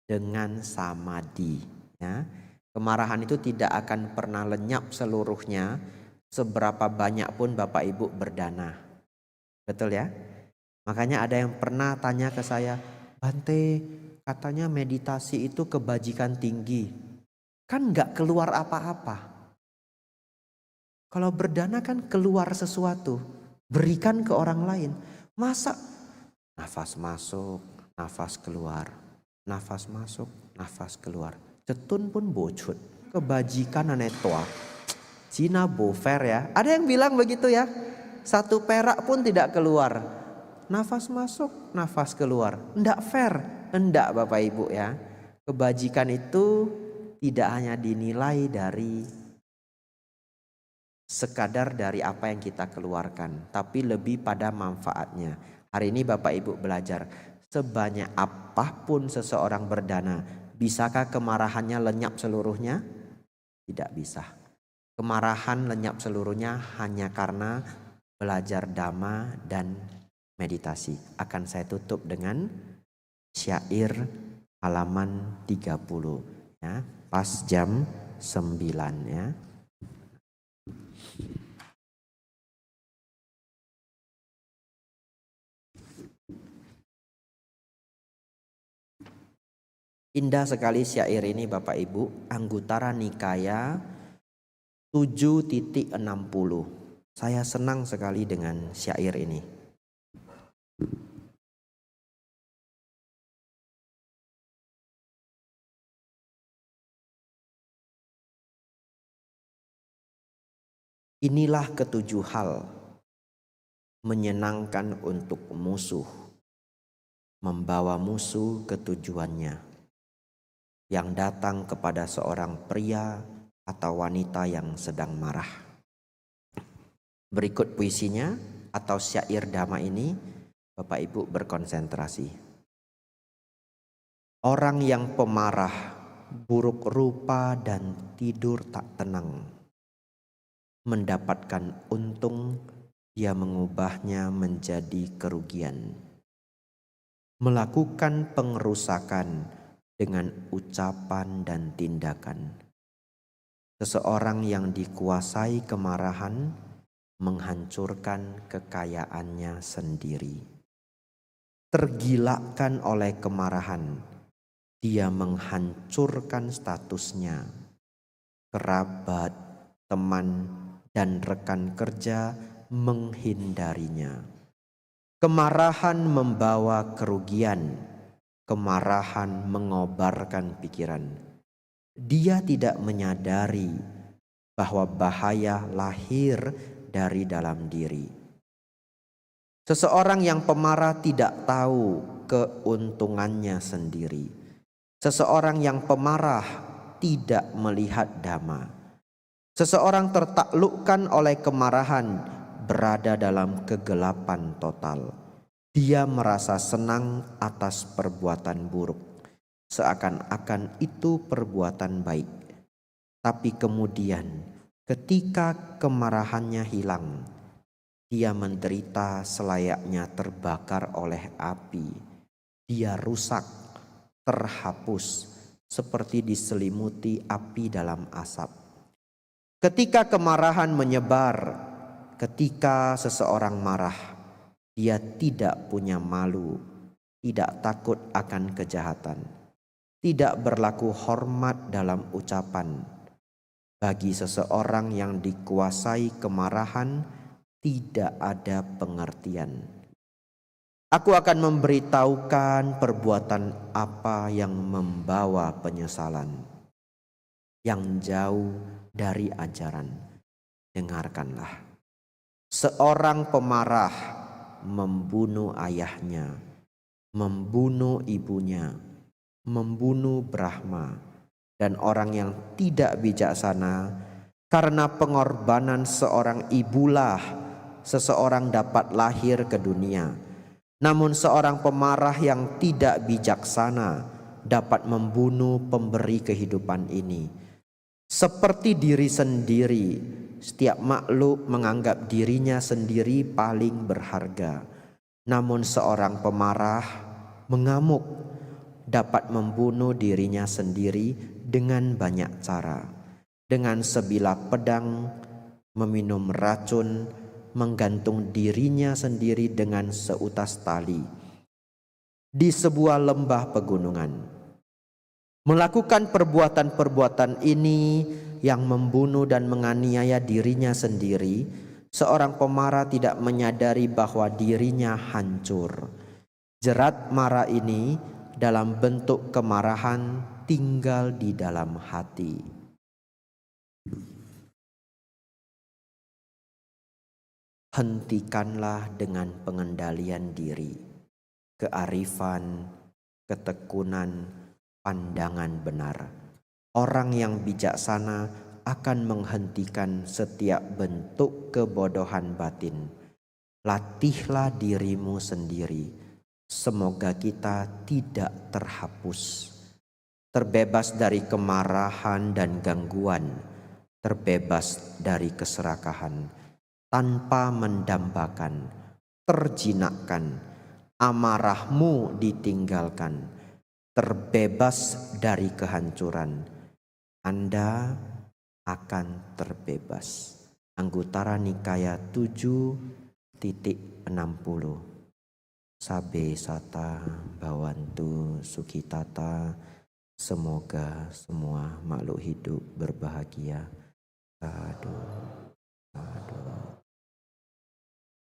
dengan samadhi, ya. Kemarahan itu tidak akan pernah lenyap seluruhnya seberapa banyak pun Bapak Ibu berdana. Betul ya? Makanya ada yang pernah tanya ke saya, Bante, katanya meditasi itu kebajikan tinggi. Kan gak keluar apa-apa. Kalau berdana kan keluar sesuatu. Berikan ke orang lain. Masa nafas masuk, nafas keluar. Nafas masuk, nafas keluar. Cetun pun bocut. Kebajikan aneh toa. Cina bofer ya. Ada yang bilang begitu ya. 1 perak pun tidak keluar. Nafas masuk, nafas keluar. Ndak fair. Ndak Bapak Ibu ya. Kebajikan itu tidak hanya dinilai dari sekadar dari apa yang kita keluarkan, tapi lebih pada manfaatnya. Hari ini Bapak Ibu belajar, sebanyak apapun seseorang berdana, bisakah kemarahannya lenyap seluruhnya? Tidak bisa. Kemarahan lenyap seluruhnya hanya karena belajar dhamma dan meditasi. Akan saya tutup dengan syair halaman 30 ya, pas jam 9 ya. Indah sekali syair ini Bapak Ibu, Anggutara Nikaya 7.60. Saya senang sekali dengan syair ini. Inilah ketujuh hal menyenangkan untuk musuh, membawa musuh ke tujuannya, yang datang kepada seorang pria atau wanita yang sedang marah. Berikut puisinya atau syair dhamma ini, Bapak Ibu berkonsentrasi. Orang yang pemarah, buruk rupa dan tidur tak tenang, mendapatkan untung, dia mengubahnya menjadi kerugian. Melakukan pengerusakan dengan ucapan dan tindakan. Seseorang yang dikuasai kemarahan menghancurkan kekayaannya sendiri. Tergilakan oleh kemarahan, dia menghancurkan statusnya. Kerabat, teman, dan rekan kerja menghindarinya. Kemarahan membawa kerugian. Kemarahan mengobarkan pikiran. Dia tidak menyadari bahwa bahaya lahir dari dalam diri. Seseorang yang pemarah tidak tahu keuntungannya sendiri. Seseorang yang pemarah tidak melihat dhamma. Seseorang tertaklukkan oleh kemarahan berada dalam kegelapan total. Dia merasa senang atas perbuatan buruk, seakan-akan itu perbuatan baik. Tapi kemudian ketika kemarahannya hilang, dia menderita selayaknya terbakar oleh api. Dia rusak, terhapus, seperti diselimuti api dalam asap. Ketika kemarahan menyebar, ketika seseorang marah, dia tidak punya malu, tidak takut akan kejahatan, tidak berlaku hormat dalam ucapan. Bagi seseorang yang dikuasai kemarahan, tidak ada pengertian. Aku akan memberitahukan perbuatan apa yang membawa penyesalan, yang jauh dari ajaran. Dengarkanlah. Seorang pemarah membunuh ayahnya, membunuh ibunya, membunuh Brahma, dan orang yang tidak bijaksana. Karena pengorbanan seorang ibulah seseorang dapat lahir ke dunia. Namun seorang pemarah yang tidak bijaksana dapat membunuh pemberi kehidupan ini. Seperti diri sendiri, setiap makhluk menganggap dirinya sendiri paling berharga. Namun seorang pemarah mengamuk dapat membunuh dirinya sendiri dengan banyak cara. Dengan sebilah pedang, meminum racun, menggantung dirinya sendiri dengan seutas tali di sebuah lembah pegunungan. Melakukan perbuatan-perbuatan ini yang membunuh dan menganiaya dirinya sendiri, seorang pemarah tidak menyadari bahwa dirinya hancur. Jerat marah ini dalam bentuk kemarahan tinggal di dalam hati. Hentikanlah dengan pengendalian diri, kearifan, ketekunan, pandangan benar. Orang yang bijaksana akan menghentikan setiap bentuk kebodohan batin. Latihlah dirimu sendiri. Semoga kita tidak terhapus, terbebas dari kemarahan dan gangguan, terbebas dari keserakahan, tanpa mendambakan, terjinakkan, amarahmu ditinggalkan, terbebas dari kehancuran. Anda akan terbebas. Anggutara Nikaya 7.60. Sabe sata bawantu sukitata. Semoga semua makhluk hidup berbahagia. Aduh.